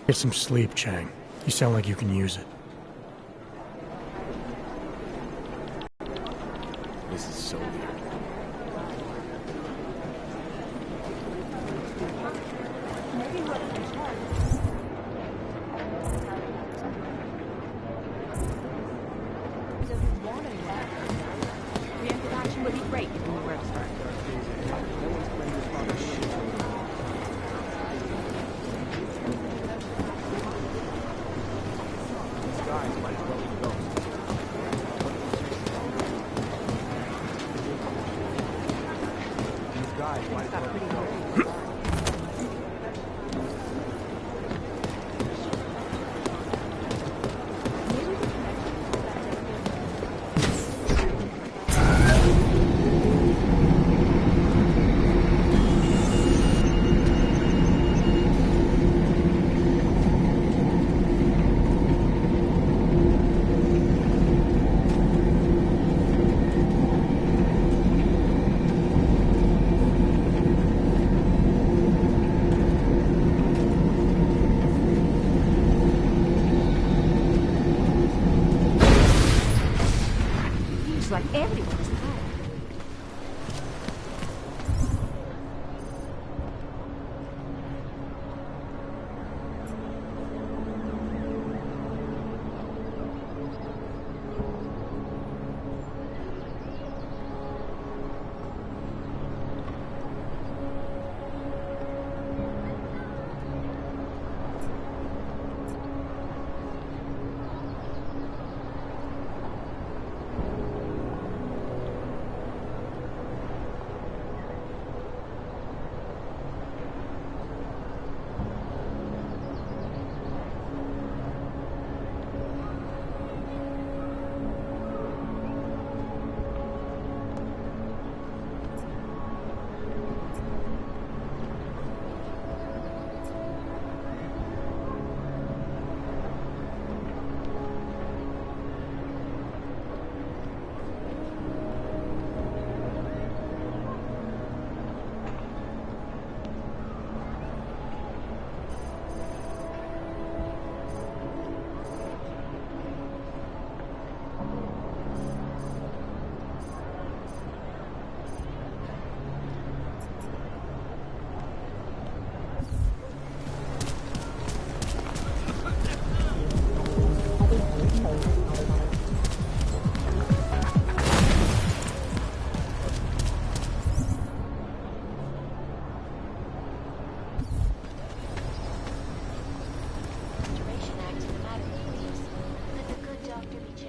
Get some sleep, Chang. You sound like you can use it.
This is so weird.
The interaction would be great if we were to start. Like everyone is tired.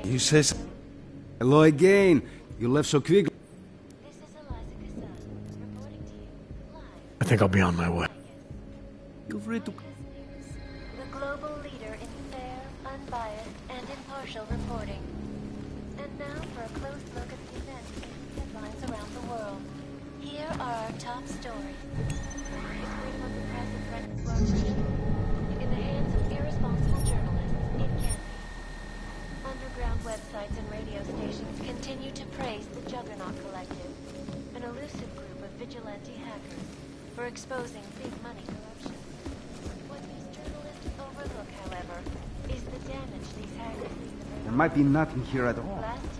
You says... Hello again. You left so quick.
I think I'll be on my way.
You've read to...
The global leader in fair, unbiased, and impartial reporting. And now for a close look at the events making headlines around the world. Here are our top stories. The freedom of the press is threatened cooperation. In the hands of irresponsible journalists, it can be. Underground websites and radio stations continue to praise the Juggernaut Collective, an elusive group of vigilante hackers, for exposing big money corruption. What these journalists overlook, however, is the damage these hackers leave the
There might be nothing here at all.
last year.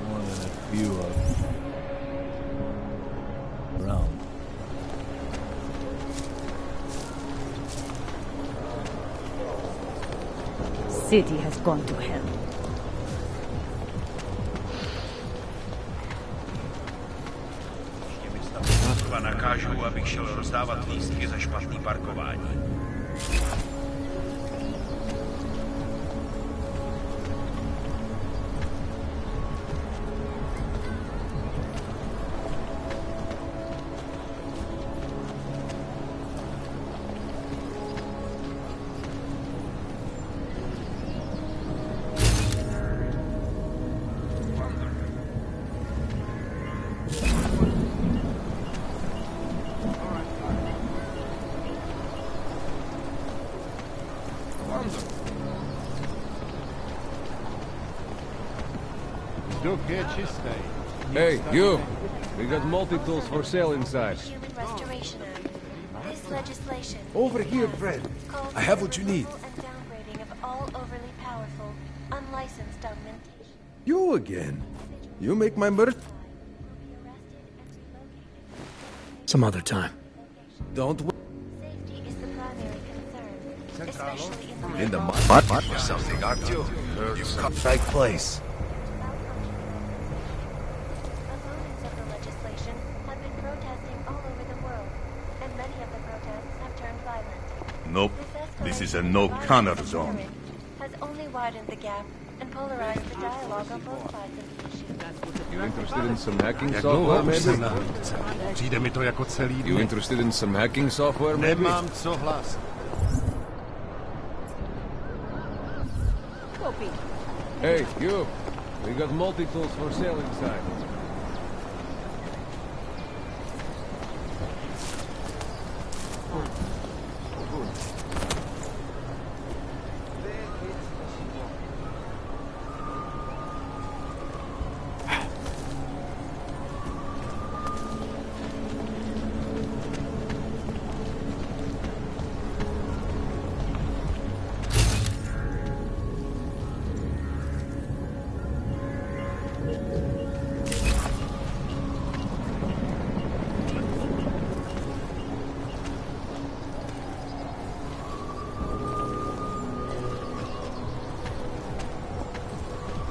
More than a few of around.
City has gone to hell.
Kurva nakážu, abych šel rozdávat lístky za špatný parkování.
Hey, you! We got multi-tools for sale inside.
Human Restoration Act. This legislation
Over here, Fred.
calls
I have
for
what you
the
need.
removal and downgrading of all overly powerful, unlicensed augmentation.
You again. You make my mirth.
Some other time.
Don't
Safety is the primary concern, especially in the
in the mud or something, aren't you? You've got right place.
Opponents of the legislation have been protesting all over the world, and many of the protests have turned violent.
Nope. This is a no-corner zone.
Has only widened the gap and polarized the dialogue on both sides of the issue.
You interested in some hacking
Jak
software,
dlouho už jsem na
maybe?
hlídce? Přijde mi to jako celý
You
den.
interested in some hacking software, maybe?
Nemám co hlásit.
Hey, you! We got multi-tools for sale inside.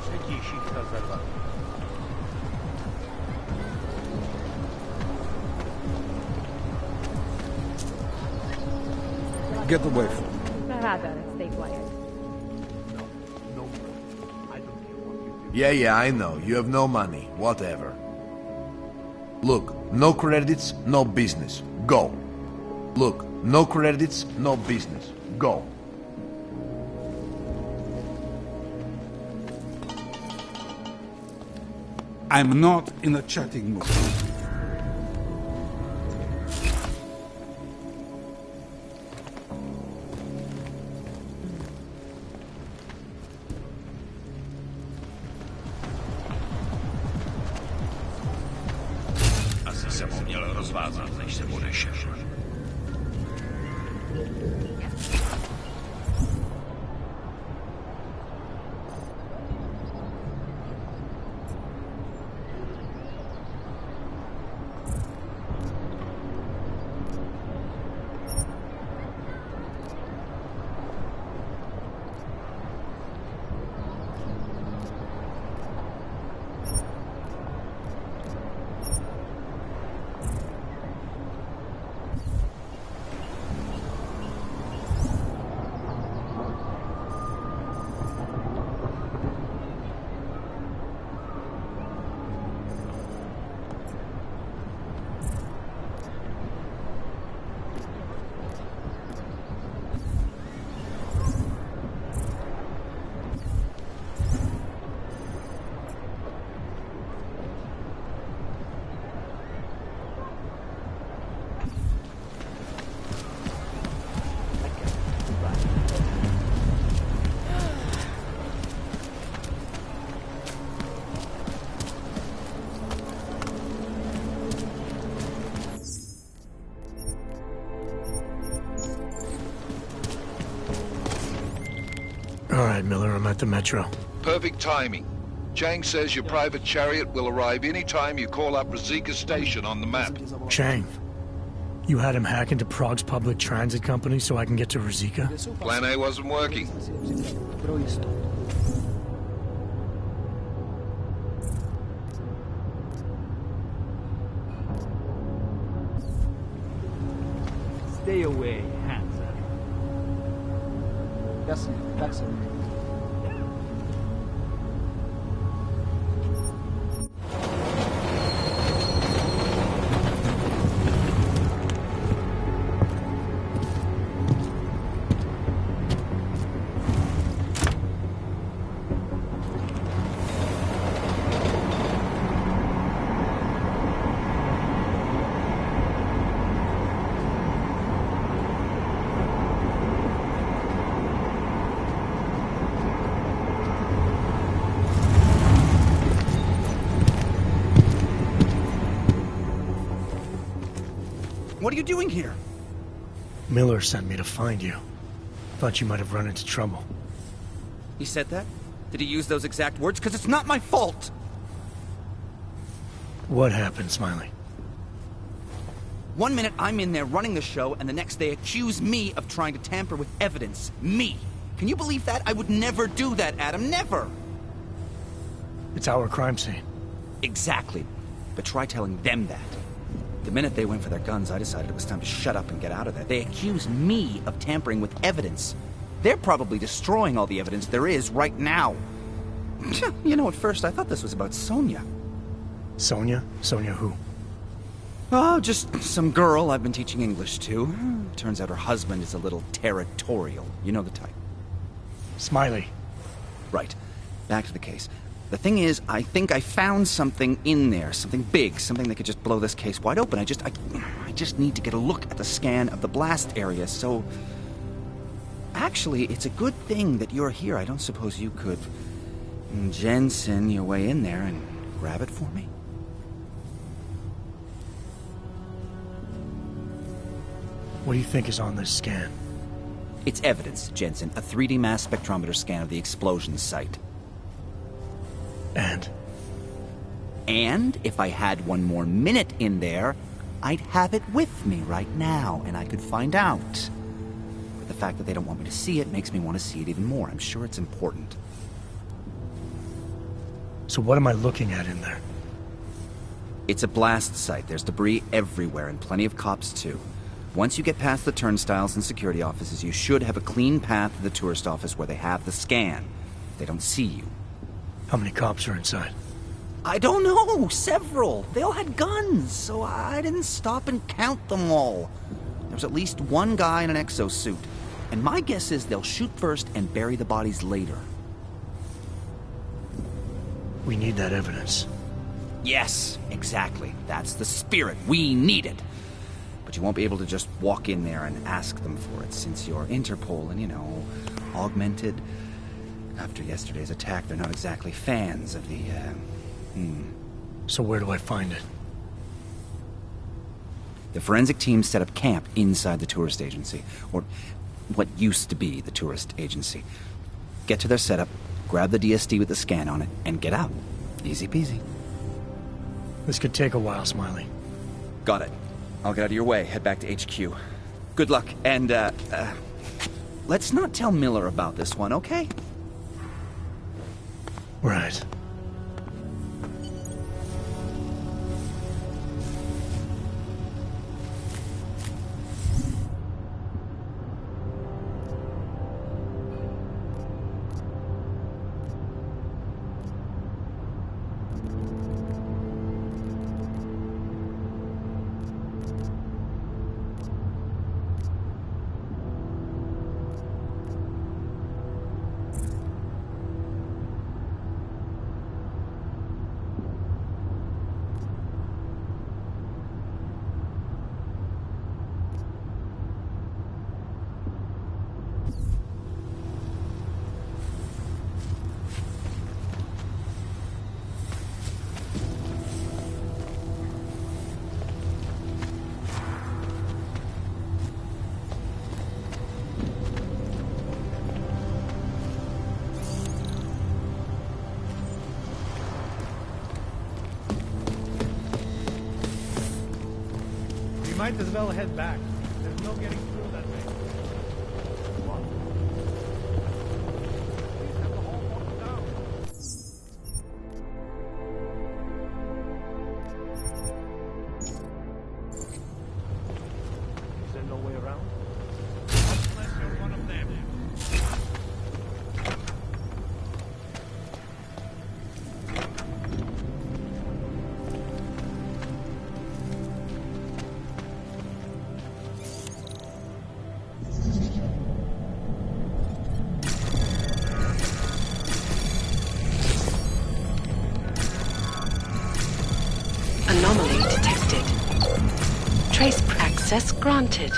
Třetí šichta za dva.
Get away from me.
Rather, stay quiet.
Yeah, I know. You have no money. Whatever. Look, no credits, no business. Go. Look, no credits, no business. Go.
I'm not in a chatting mood.
Asi jsem ho měl rozvázat, než jsem odešel.
All right, Miller, I'm at the metro.
Perfect timing. Chang says your private chariot will arrive any time you call up Rizika Station on the map.
Chang, you had him hack into Prague's public transit company so I can get to Rizika?
Plan A wasn't working.
Stay away, Hansa.
Jasně, tak se.
What are you doing here?
Miller sent me to find you. Thought you might have run into trouble.
He said that? Did he use those exact words? Because it's not my fault!
What happened, Smiley?
1 minute I'm in there running the show, and the next they accuse me of trying to tamper with evidence. Me! Can you believe that? I would never do that, Adam. Never!
It's our crime scene.
Exactly. But try telling them that. The minute they went for their guns, I decided it was time to shut up and get out of there. They accuse me of tampering with evidence. They're probably destroying all the evidence there is right now. You know, at first I thought this was about Sonia.
Sonia? Sonia who?
Oh, just some girl I've been teaching English to. Turns out her husband is a little territorial. You know the type.
Smiley.
Right. Back to the case. The thing is, I think I found something in there, something big, something that could just blow this case wide open. I just need to get a look at the scan of the blast area, so... Actually, it's a good thing that you're here. I don't suppose you could Jensen your way in there and grab it for me?
What do you think is on this scan?
It's evidence, Jensen. A 3D mass spectrometer scan of the explosion site.
And
if I had one more minute in there, I'd have it with me right now, and I could find out. But the fact that they don't want me to see it makes me want to see it even more. I'm sure it's important.
So what am I looking at in there?
It's a blast site. There's debris everywhere, and plenty of cops, too. Once you get past the turnstiles and security offices, you should have a clean path to the tourist office where they have the scan. They don't see you.
How many cops are inside?
I don't know. Several. They all had guns, so I didn't stop and count them all. There was at least one guy in an exosuit. And my guess is they'll shoot first and bury the bodies later.
We need that evidence.
Yes, exactly. That's the spirit. We need it. But you won't be able to just walk in there and ask them for it, since you're Interpol and, you know, augmented. After yesterday's attack, they're not exactly fans of the,
So where do I find it?
The forensic team set up camp inside the tourist agency, or what used to be the tourist agency. Get to their setup, grab the DSD with the scan on it, and get out. Easy peasy.
This could take a while, Smiley.
Got it. I'll get out of your way, head back to HQ. Good luck, and, let's not tell Miller about this one, okay?
Right.
might as well head back. There's no getting through that way.
Is there no way around?
Unless you're one of them.
Anomaly detected. Trace access granted.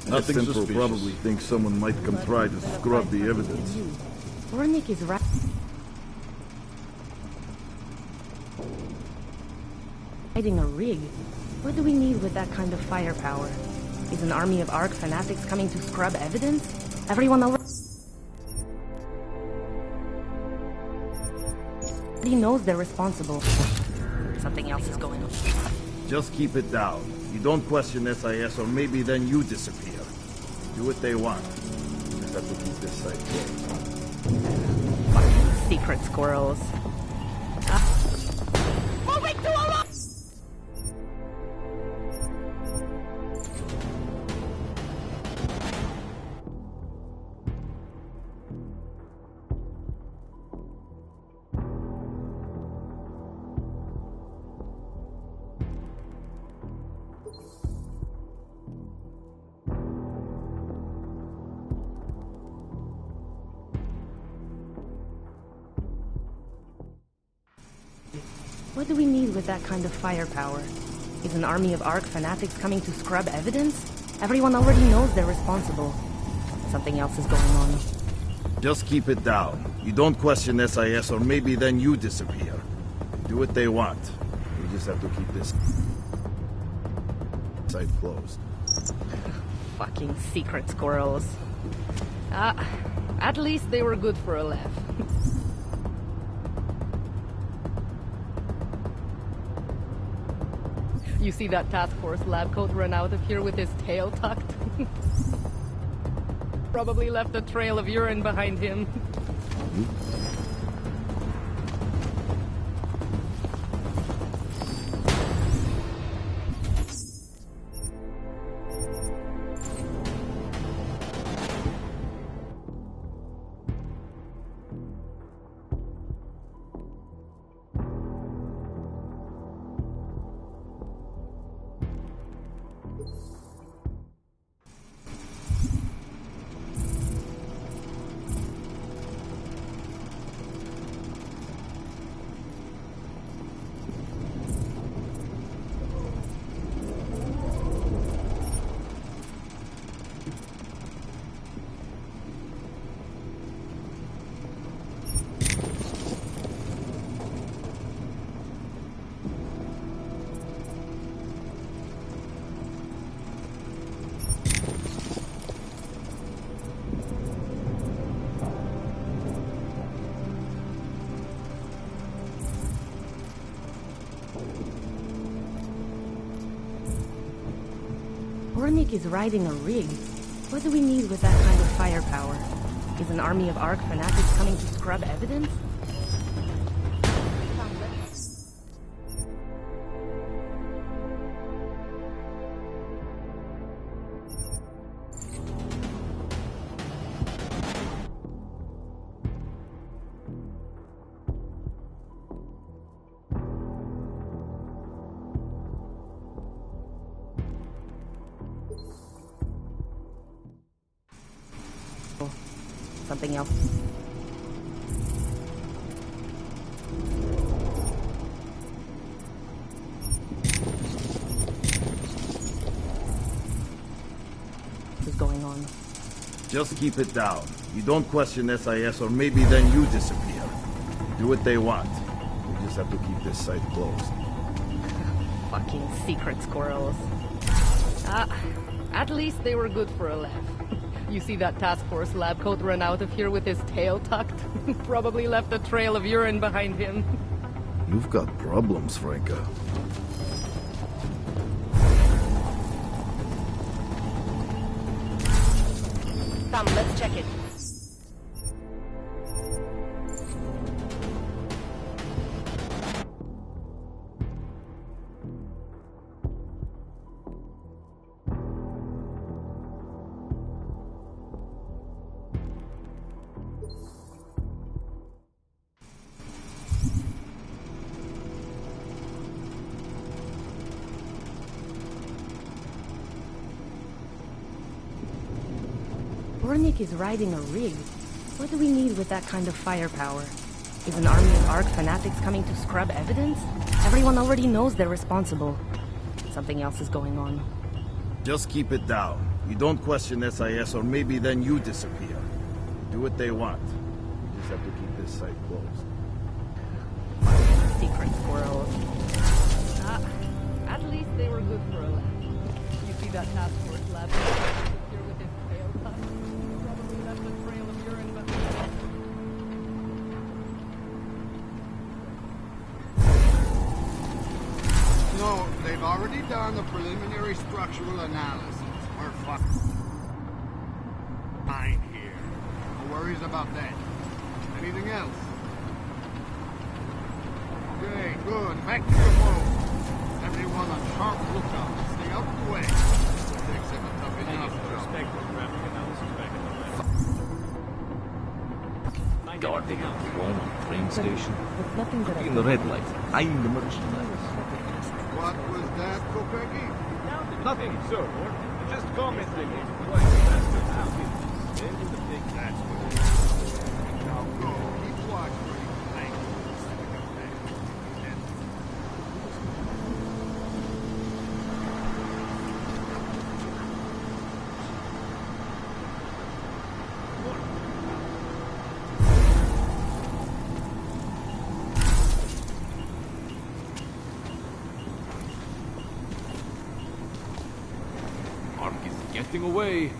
Nothing Central probably thinks someone might come try to scrub the evidence.
Ornik is right. Hiding a rig? What do we need with that kind of firepower? Is an army of Ark fanatics coming to scrub evidence? Everyone already knows they're responsible. Something else is going on.
Just keep it down. You don't question SIS, or maybe then you disappear. Do what they want. You just have to keep this site closed.
Fucking secret squirrels.
Moving to a lot!
What do we need with that kind of firepower? Is an army of Ark fanatics coming to scrub evidence? Everyone already knows they're responsible. Something else is going on.
Just keep it down. You don't question SIS, or maybe then you disappear. Do what they want. We just have to keep this site closed.
Fucking secret squirrels. At least they were good for a laugh. You see that task force lab coat run out of here with his tail tucked? Probably left a trail of urine behind him. Ornik is riding a rig. What do we need with that kind of firepower? Is an army of Ark fanatics coming to scrub evidence? Something else. What is going on?
Just keep it down. You don't question SIS, or maybe then you disappear. Do what they want. We just have to keep this site closed.
Fucking secret squirrels. At least they were good for a laugh. You see that task force lab coat run out of here with his tail tucked? Probably left a trail of urine behind him.
You've got problems, Franca.
Come, let's check it. Bornik is riding a rig. What do we need with that kind of firepower? Is an army of Ark fanatics coming to scrub evidence? Everyone already knows they're responsible. Something else is going on.
Just keep it down. You don't question SIS, or maybe then you disappear. Do what they want. We just have to keep this site closed.
Secret squirrels. At least they were good for a laugh. You see that task force lab here with his tail tucked? Probably left a trail of urine behind him.
No, they've already done the preliminary structural analysis. We're fine here. No worries about that. Anything else? Okay, good. Back to your post. Everyone on sharp lookout. Stay out of the way. This exhibit's up enough.
Guarding a wrong train station.
Nothing that
In the red light, eyeing the merchandise.
What was that, Kopecki?
Nothing, sir. Just commenting.
Now go. Keep watch for you. Thank
Ark is getting away.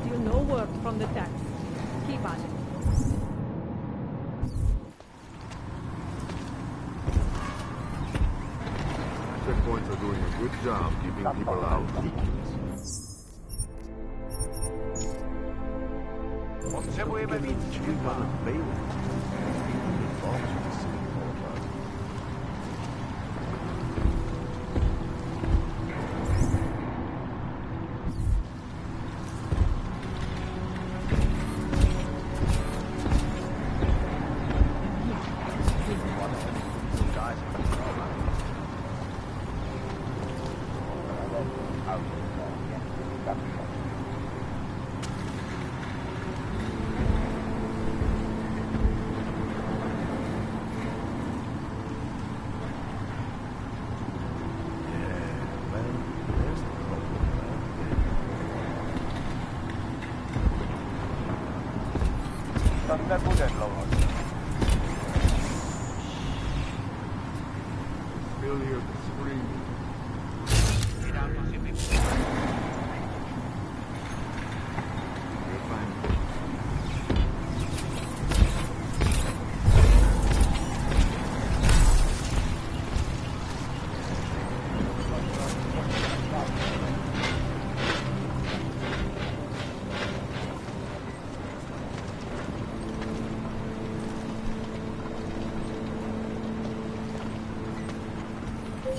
Still no work from the tax. Keep on it.
Checkpoints are doing a good job keeping people out.
Potrzebujemy mieć kilka.
Still hear the screaming.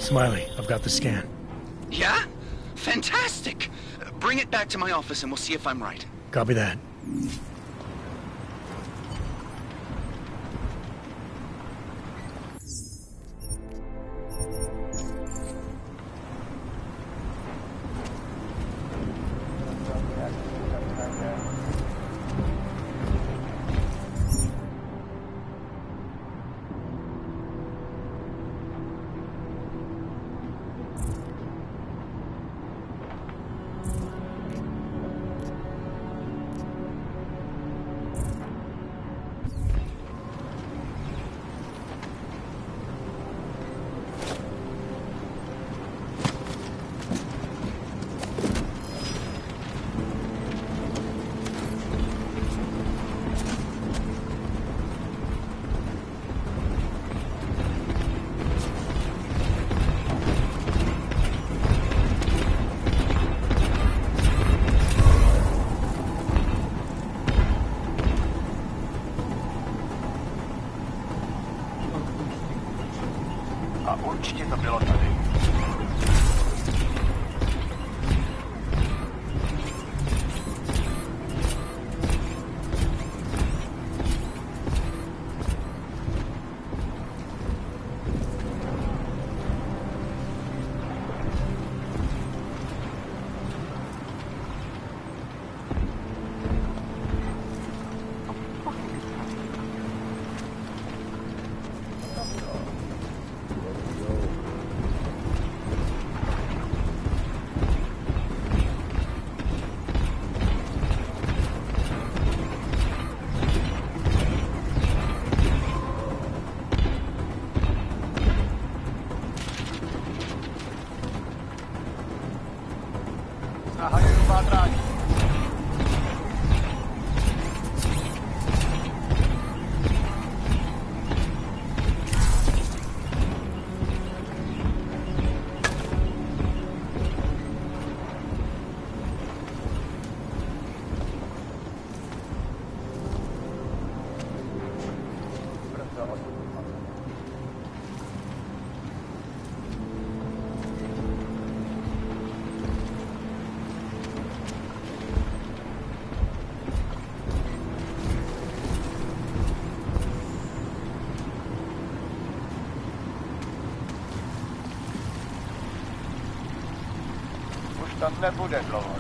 Smiley, I've got the scan.
Yeah? Fantastic! Bring it back to my office and we'll see if I'm right.
Copy that.
Určitě to bylo tady. Zahajuju pátrání. To nebude dlouho.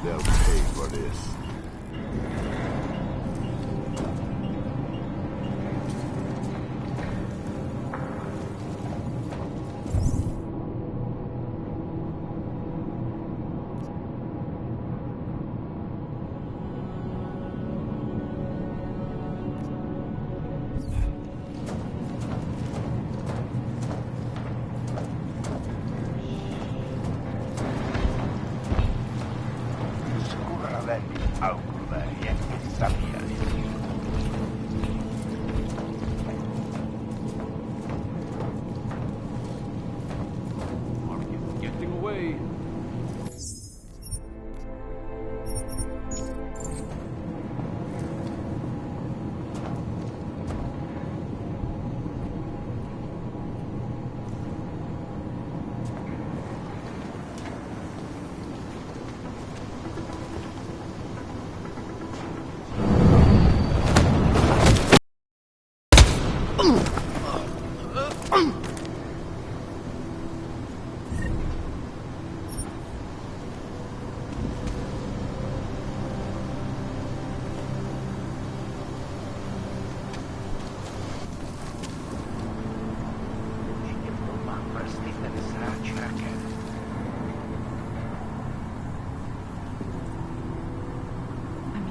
They'll pay for this.
Getting away.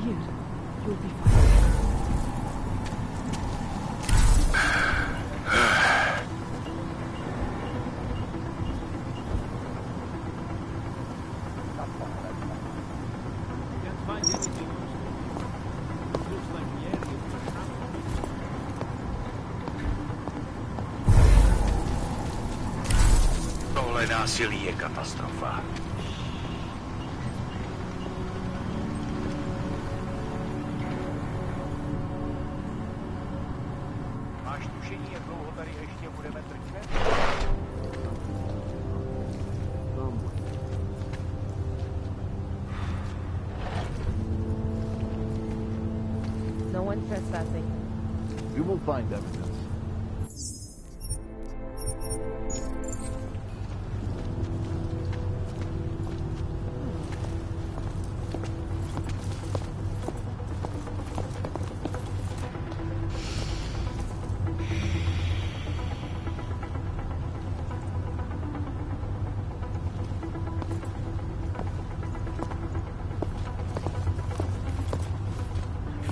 here. You'll be fine.
Can't find anything useful. Looks like the area is
Tohle násilí je katastrofa. Máš tušení, jak dlouho tady ještě budeme trčet?
No one trespassing.
We will find evidence.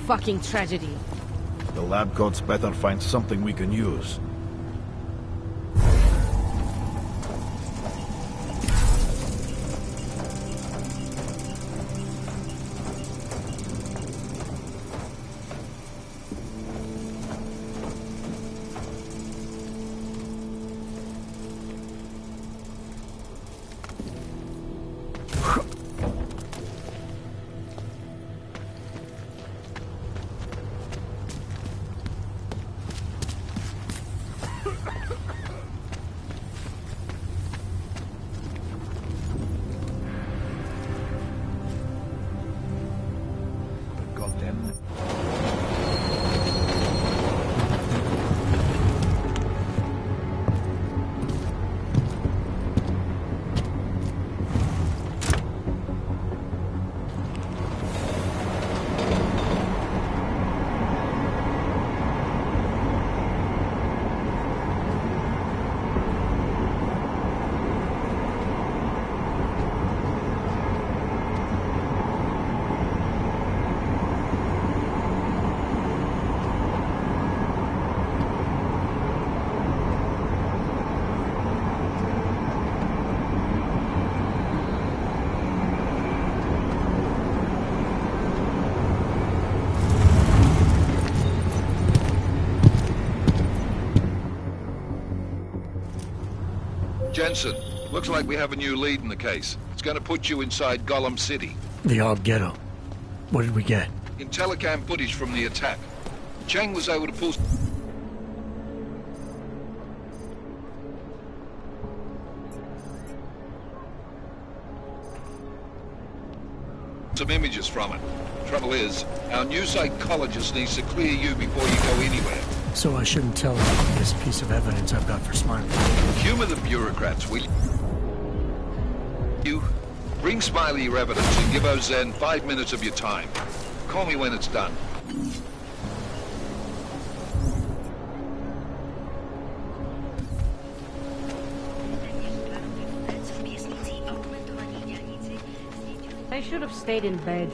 Fucking tragedy.
The lab coats better find something we can use.
Jensen, looks like we have a new lead in the case. It's going to put you inside Gollum City.
The old ghetto. What did we get?
In telecam footage from the attack, Cheng was able to pull some images from it. Trouble is, our new psychologist needs to clear you before you go anywhere.
So I shouldn't tell them this piece of evidence I've got for Smiley.
Humor the bureaucrats, will you? Bring Smiley your evidence and give Ozen 5 minutes of your time. Call me when it's done.
I should have stayed in bed.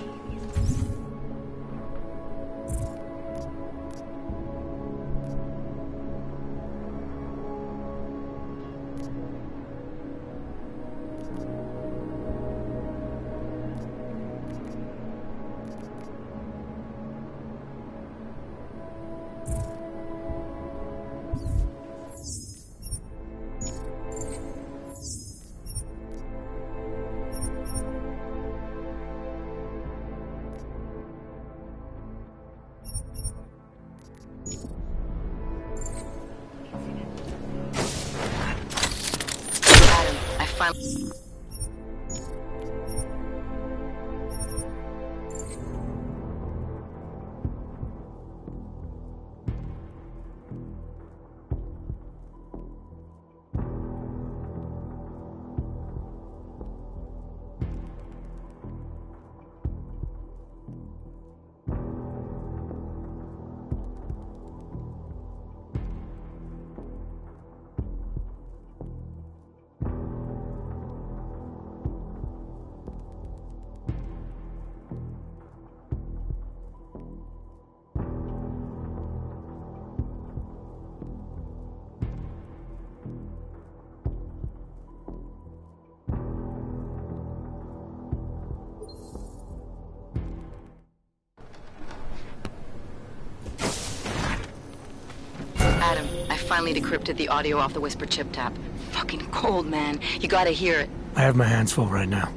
finally decrypted the audio off the Whisper chip tap. Fucking cold, man. You gotta hear it.
I have my hands full right now.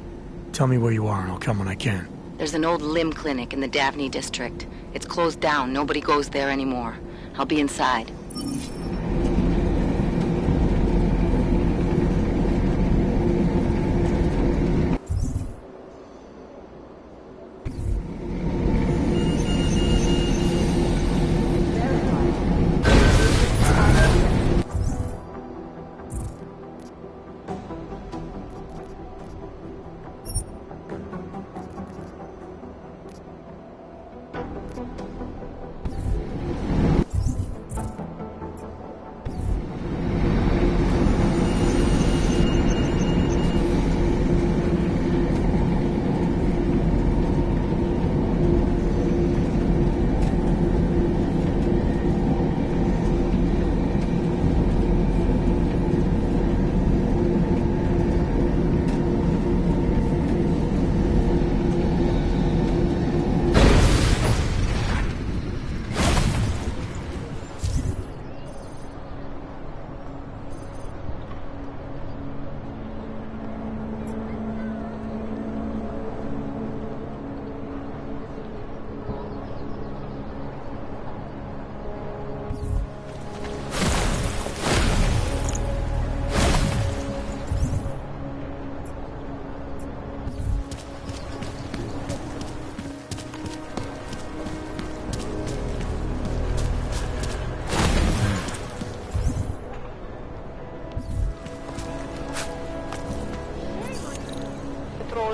Tell me where you are and I'll come when I can.
There's an old limb clinic in the Daphne district. It's closed down. Nobody goes there anymore. I'll be inside.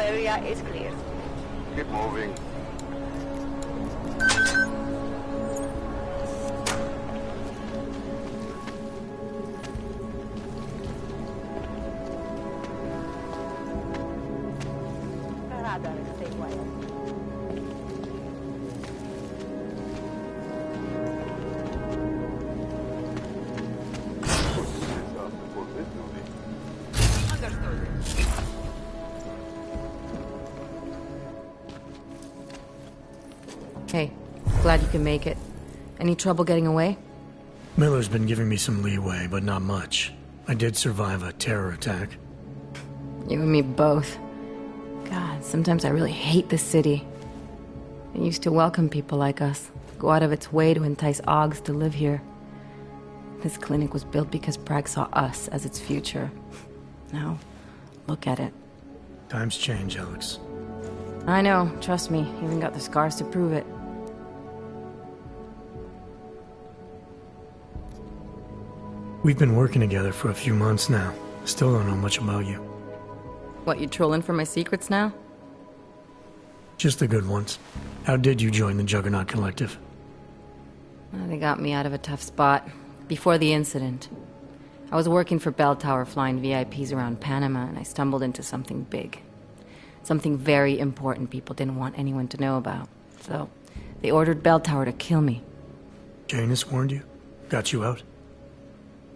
Area is clear.
Keep moving.
Radar, stay quiet.
Hey, glad you can make it. Any trouble getting away?
Miller's been giving me some leeway, but not much. I did survive a terror attack.
You and me both. God, sometimes I really hate this city. It used to welcome people like us, go out of its way to entice Augs to live here. This clinic was built because Prague saw us as its future. Now, look at it.
Times change, Alex.
I know, trust me, even got the scars to prove it.
We've been working together for a few months now. Still don't know much about you.
What, you trolling for my secrets now?
Just the good ones. How did you join the Juggernaut Collective?
Well, they got me out of a tough spot. Before the incident. I was working for Bell Tower flying VIPs around Panama, and I stumbled into something big. Something very important people didn't want anyone to know about. So, they ordered Bell Tower to kill me.
Janus warned you? Got you out?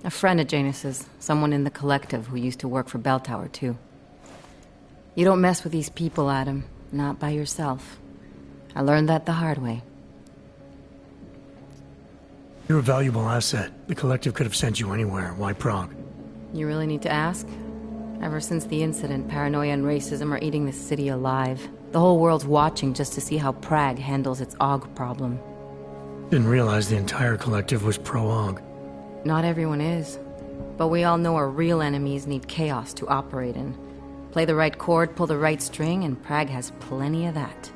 A friend of Janus's, someone in the collective who used to work for Bell Tower, too. You don't mess with these people, Adam. Not by yourself. I learned that the hard way.
You're a valuable asset. The collective could have sent you anywhere. Why Prague?
You really need to ask? Ever since the incident, paranoia and racism are eating this city alive. The whole world's watching just to see how Prague handles its AUG problem.
Didn't realize the entire collective was pro-AUG.
Not everyone is. But we all know our real enemies need chaos to operate in. Play the right chord, pull the right string, and Prague has plenty of that.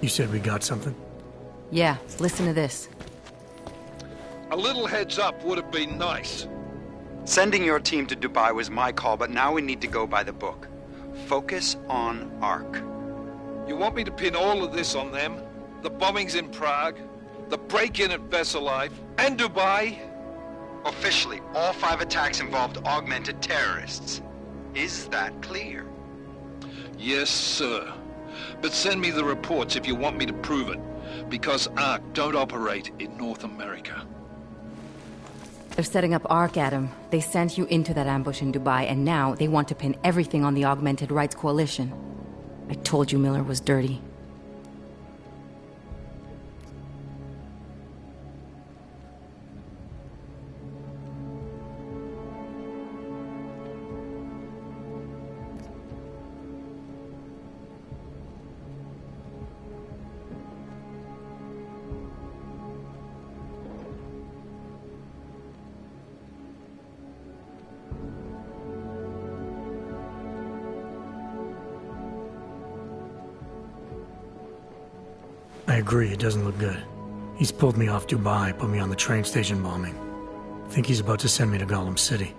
You said we got something?
Yeah, listen to this.
A little heads up would have been nice.
Sending your team to Dubai was my call, but now we need to go by the book. Focus on ARC.
You want me to pin all of this on them? The bombings in Prague, the break-in at Veselov, and Dubai?
Officially, all 5 attacks involved augmented terrorists. Is that clear?
Yes, sir. But send me the reports if you want me to prove it, because ARC don't operate in North America.
They're setting up ARC, Adam. They sent you into that ambush in Dubai, and now they want to pin everything on the Augmented Rights Coalition. I told you Miller was dirty.
I agree, it doesn't look good. He's pulled me off Dubai, put me on the train station bombing. I think he's about to send me to Gollum City.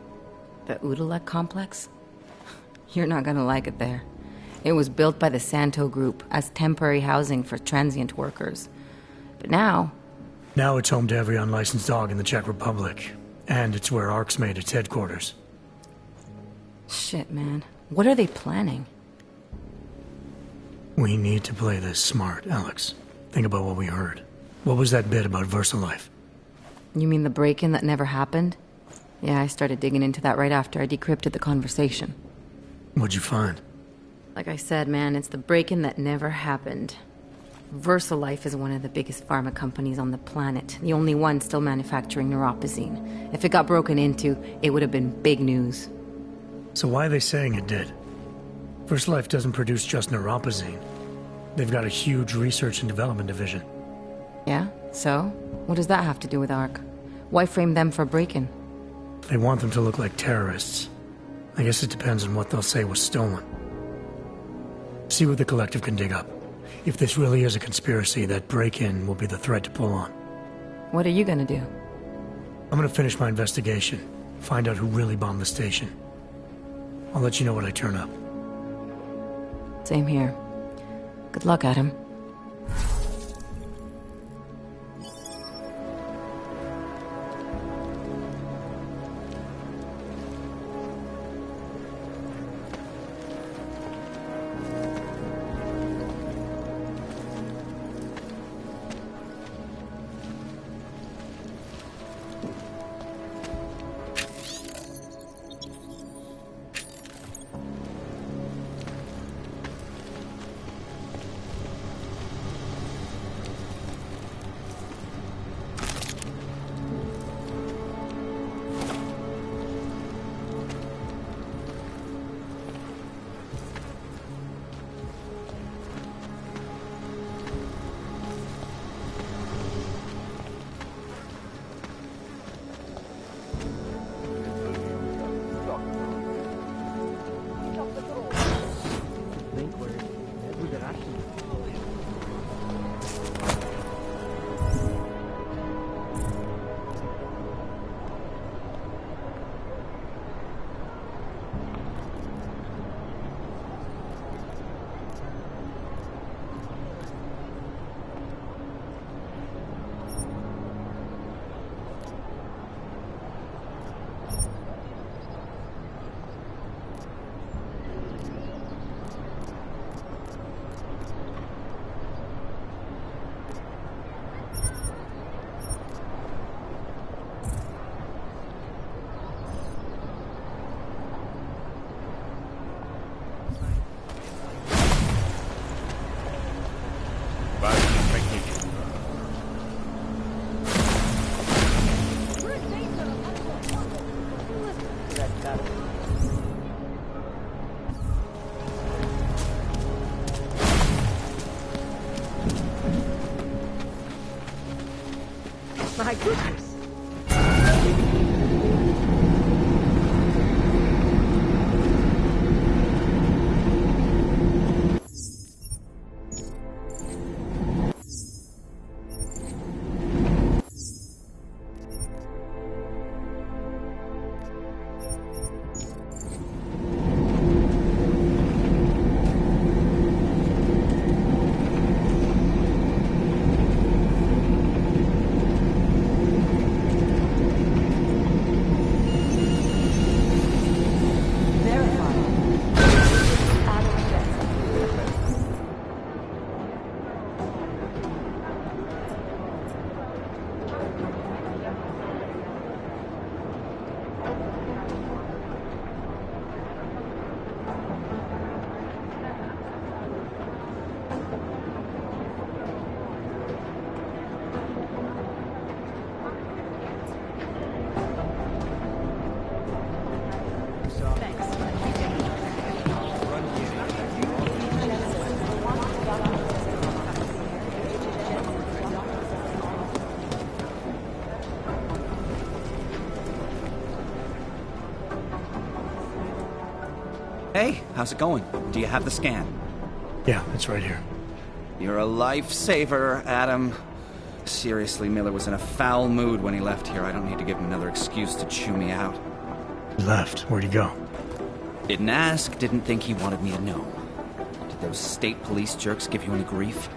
The Udalek complex? You're not gonna like it there. It was built by the Santo Group as temporary housing for transient workers. But now...
Now it's home to every unlicensed dog in the Czech Republic. And it's where ARC's made its headquarters.
Shit, man. What are they planning?
We need to play this smart, Alex. Think about what we heard. What was that bit about VersaLife?
You mean the break-in that never happened? Yeah, I started digging into that right after I decrypted the conversation.
What'd you find?
Like I said, man, it's the break-in that never happened. VersaLife is one of the biggest pharma companies on the planet. The only one still manufacturing neuropozyne. If it got broken into, it would have been big news.
So why are they saying it did? VersaLife doesn't produce just neuropozyne. They've got a huge research and development division.
Yeah? So? What does that have to do with ARC? Why frame them for break-in?
They want them to look like terrorists. I guess it depends on what they'll say was stolen. See what the Collective can dig up. If this really is a conspiracy, that break-in will be the thread to pull on.
What are you gonna do?
I'm gonna finish my investigation. Find out who really bombed the station. I'll let you know when I turn up.
Same here. Good luck, Adam.
My goodness.
Hey, how's it going? Do you have the scan?
Yeah, it's right here.
You're a lifesaver, Adam. Seriously, Miller was in a foul mood when he left here. I don't need to give him another excuse to chew me out.
He left. Where'd he go?
Didn't ask, didn't think he wanted me to know. Did those state police jerks give you any grief?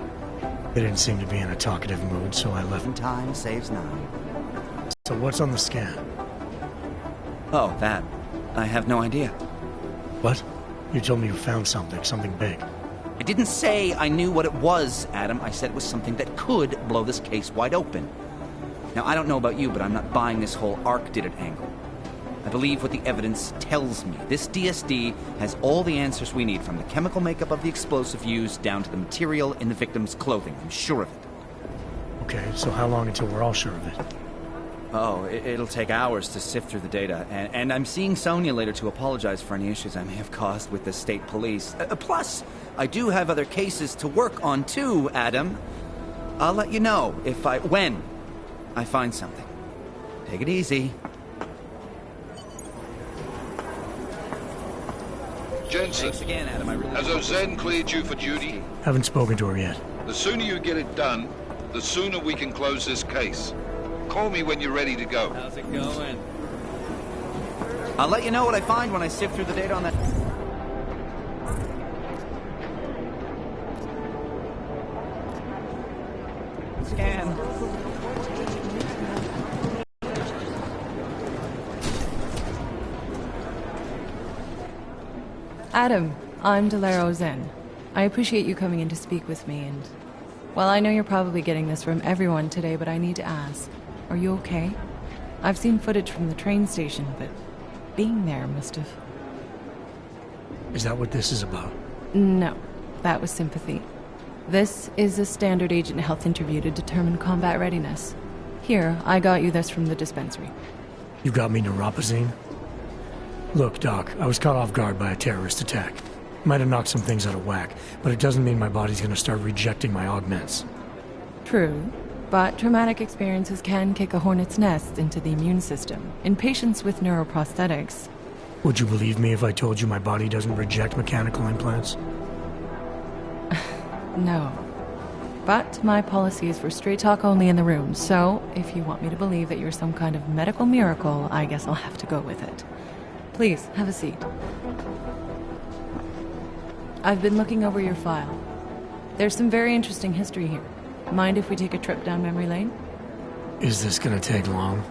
They didn't seem to be in a talkative mood, so I left.
Time saves 9.
So what's on the scan?
Oh, that. I have no idea.
What? You told me you found something big.
I didn't say I knew what it was, Adam. I said it was something that could blow this case wide open. Now, I don't know about you, but I'm not buying this whole Ark did it angle. I believe what the evidence tells me. This DSD has all the answers we need, from the chemical makeup of the explosive used down to the material in the victim's clothing. I'm sure of it.
Okay, so how long until we're all sure of it?
Oh, it'll take hours to sift through the data, and I'm seeing Sonia later to apologize for any issues I may have caused with the state police. Plus, I do have other cases to work on too, Adam. I'll let you know when I find something. Take it easy.
Jensen,
Thanks again, Adam. I really
has Ozen cleared you for duty?
Haven't spoken to her yet.
The sooner you get it done, the sooner we can close this case. Call me when you're ready to go.
How's it going?
I'll let you know what I find when I sift through the data on that. Scan.
Adam, I'm Delaro Zen. I appreciate you coming in to speak with me, and... well, I know you're probably getting this from everyone today, but I need to ask. Are you okay? I've seen footage from the train station, but being there must have...
Is that what this is about?
No, that was sympathy. This is a standard agent health interview to determine combat readiness. Here, I got you this from the dispensary.
You got me neuropazine? Look, Doc, I was caught off guard by a terrorist attack. Might have knocked some things out of whack, but it doesn't mean my body's gonna start rejecting my augments.
True, but traumatic experiences can kick a hornet's nest into the immune system. In patients with neuroprosthetics...
Would you believe me if I told you my body doesn't reject mechanical implants?
No. But my policy is for straight talk only in the room, so if you want me to believe that you're some kind of medical miracle, I guess I'll have to go with it. Please, have a seat. I've been looking over your file. There's some very interesting history here. Mind if we take a trip down memory lane?
Is this gonna take long?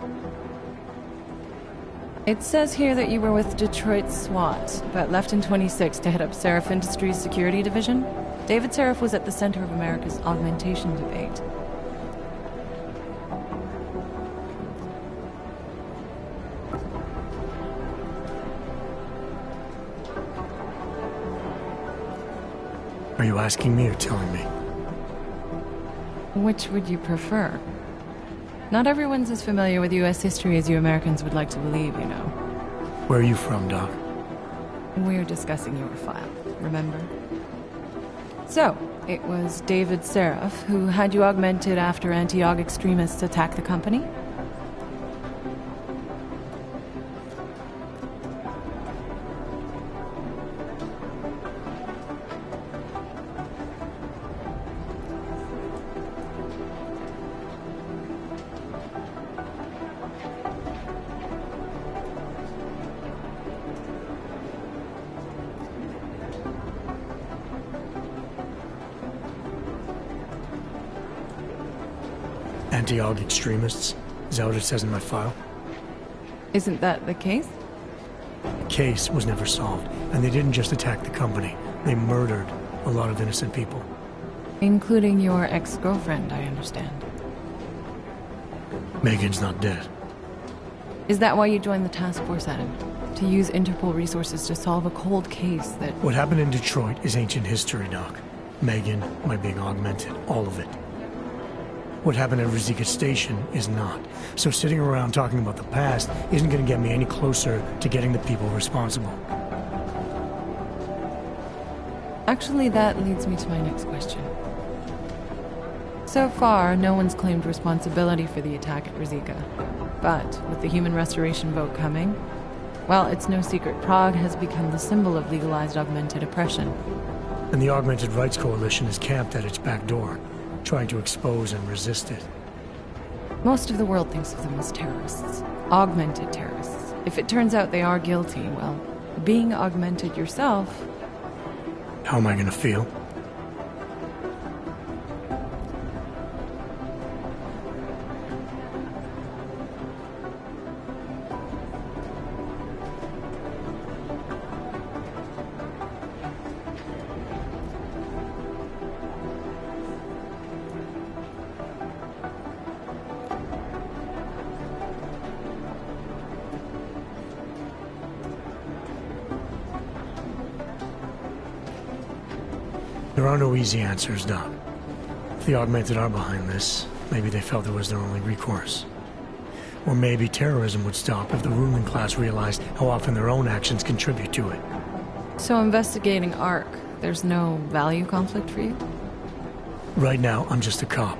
It says here that you were with Detroit SWAT, but left in 26 to head up Seraph Industries' security division. David Seraph was at the center of America's augmentation debate.
Are you asking me or telling me?
Which would you prefer? Not everyone's as familiar with U.S. history as you Americans would like to believe, you know.
Where are you from, Doc?
We're discussing your file, remember? So, it was David Seraph who had you augmented after anti-aug extremists attacked the company?
Anti-aug extremists? Is that what it says in my file?
Isn't that the case?
The case was never solved, and they didn't just attack the company. They murdered a lot of innocent people.
Including your ex-girlfriend, I understand.
Megan's not dead.
Is that why you joined the task force, Adam? To use Interpol resources to solve a cold case that...
What happened in Detroit is ancient history, Doc. Megan, my being augmented, all of it. What happened at Rizika Station is not. So sitting around talking about the past isn't going to get me any closer to getting the people responsible.
Actually, that leads me to my next question. So far, no one's claimed responsibility for the attack at Rizika. But with the human restoration vote coming, well, it's no secret Prague has become the symbol of legalized augmented oppression.
And the Augmented Rights Coalition is camped at its back door, trying to expose and resist it.
Most of the world thinks of them as terrorists. Augmented terrorists. If it turns out they are guilty, well, being augmented yourself...
How am I gonna feel? There are no easy answers, Doc. If the Augmented are behind this, maybe they felt it was their only recourse. Or maybe terrorism would stop if the ruling class realized how often their own actions contribute to it.
So investigating ARC, there's no value conflict for you?
Right now, I'm just a cop,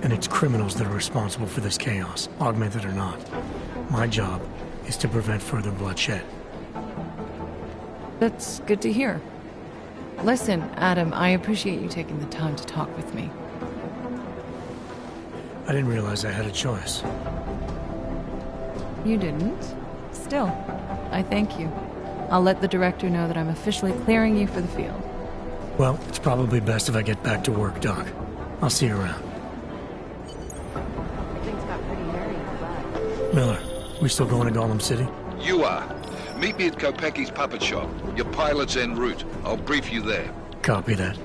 and it's criminals that are responsible for this chaos, Augmented or not. My job is to prevent further bloodshed.
That's good to hear. Listen, Adam, I appreciate you taking the time to talk with me.
I didn't realize I had a choice.
You didn't? Still, I thank you. I'll let the director know that I'm officially clearing you for the field.
Well, it's probably best if I get back to work, Doc. I'll see you around.
Things got pretty hairy in the back.
Miller, we still going to Gollum City?
You are. Meet me at Kopecki's puppet shop. Your pilot's en route. I'll brief you there.
Copy that.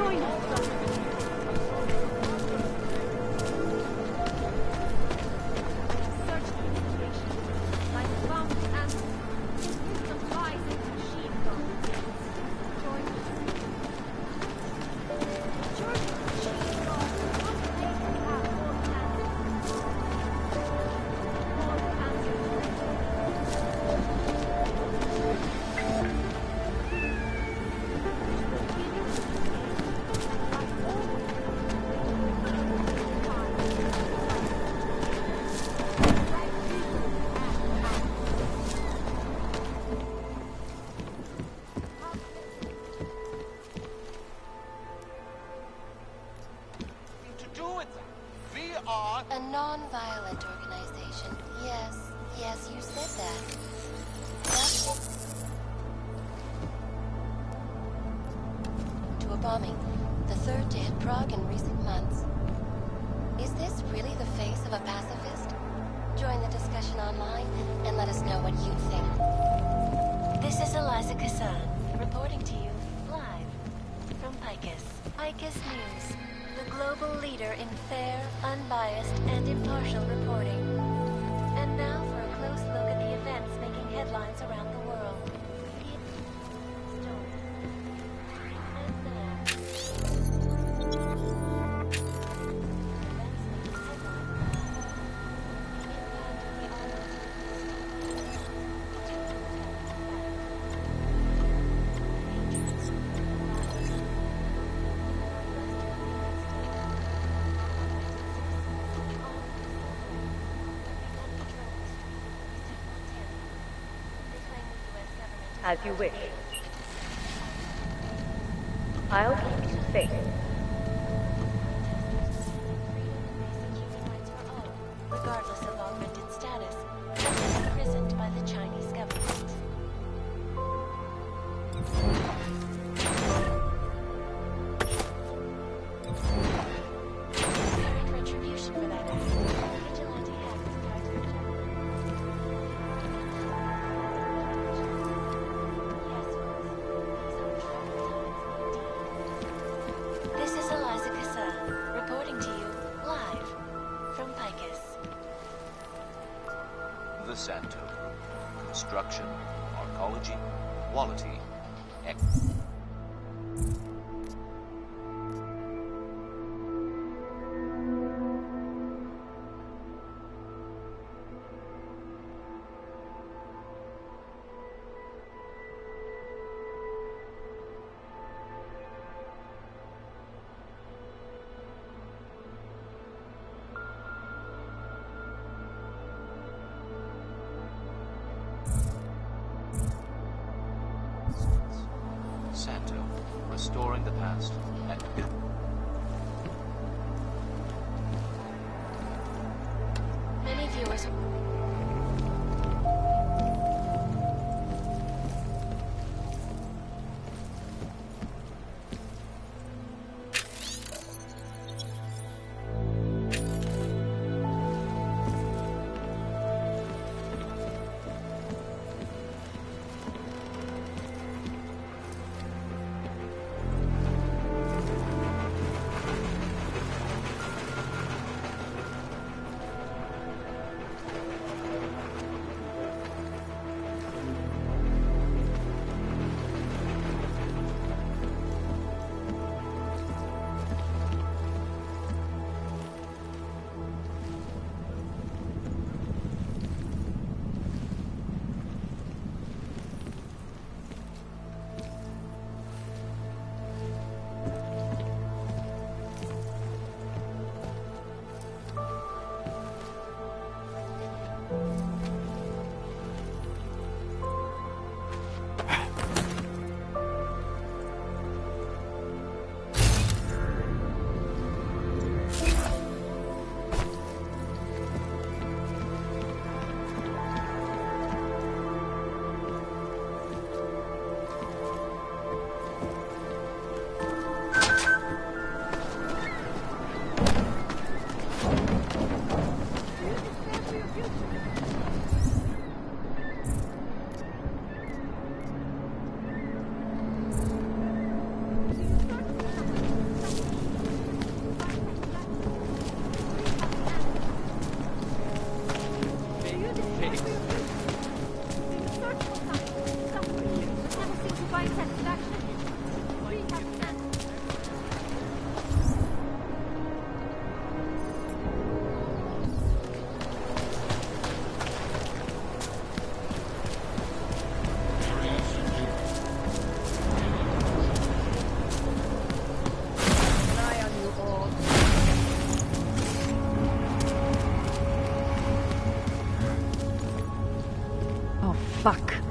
join us. Search the situation. Find found answers. Wisdom lies in the machine guns. Join us. Join the machine guns. One day we have all answers. All answers.
To do with that. We are
A non-violent organization. Yes, yes, you said that. To a bombing, the third day at Prague in recent months. Is this really the face of a pacifist? Join the discussion online and let us know what you think. This is Eliza Kassan, reporting to you live from Picus. Picus News, the global leader in fair, unbiased, and impartial reporting. And now for a close look at the events making headlines around the world.
As you wish. I'll keep you safe.
Regardless of augmented status, imprisoned by the Chinese government. Apparent retribution for that act. Vigilante hackers tried to This is Eliza Kassan, reporting to you live from Picus.
The Santo. Construction, arcology, quality, Santo. Restoring the past.
Many viewers.
Fuck.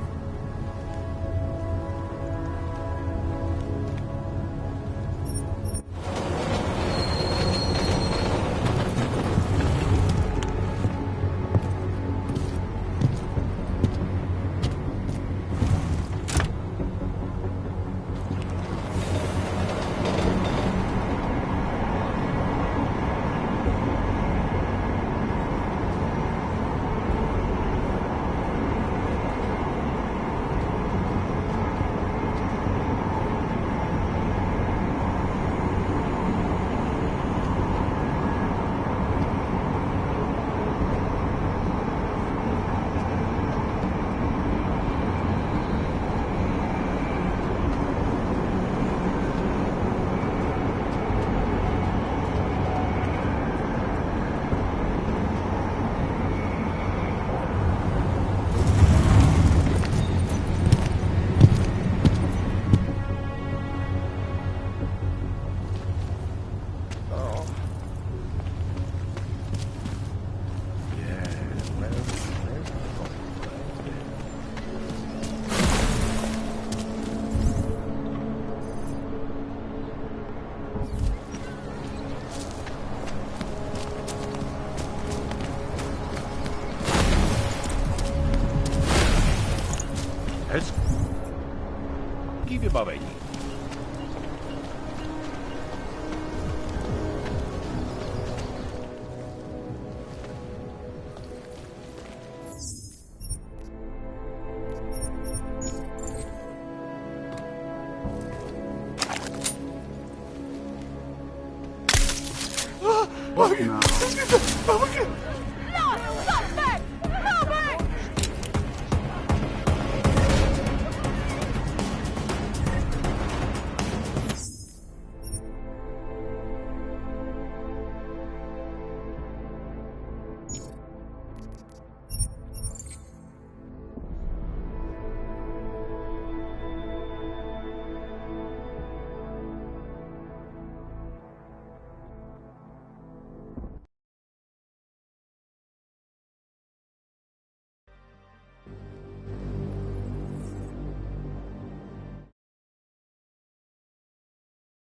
Bavení.
What now?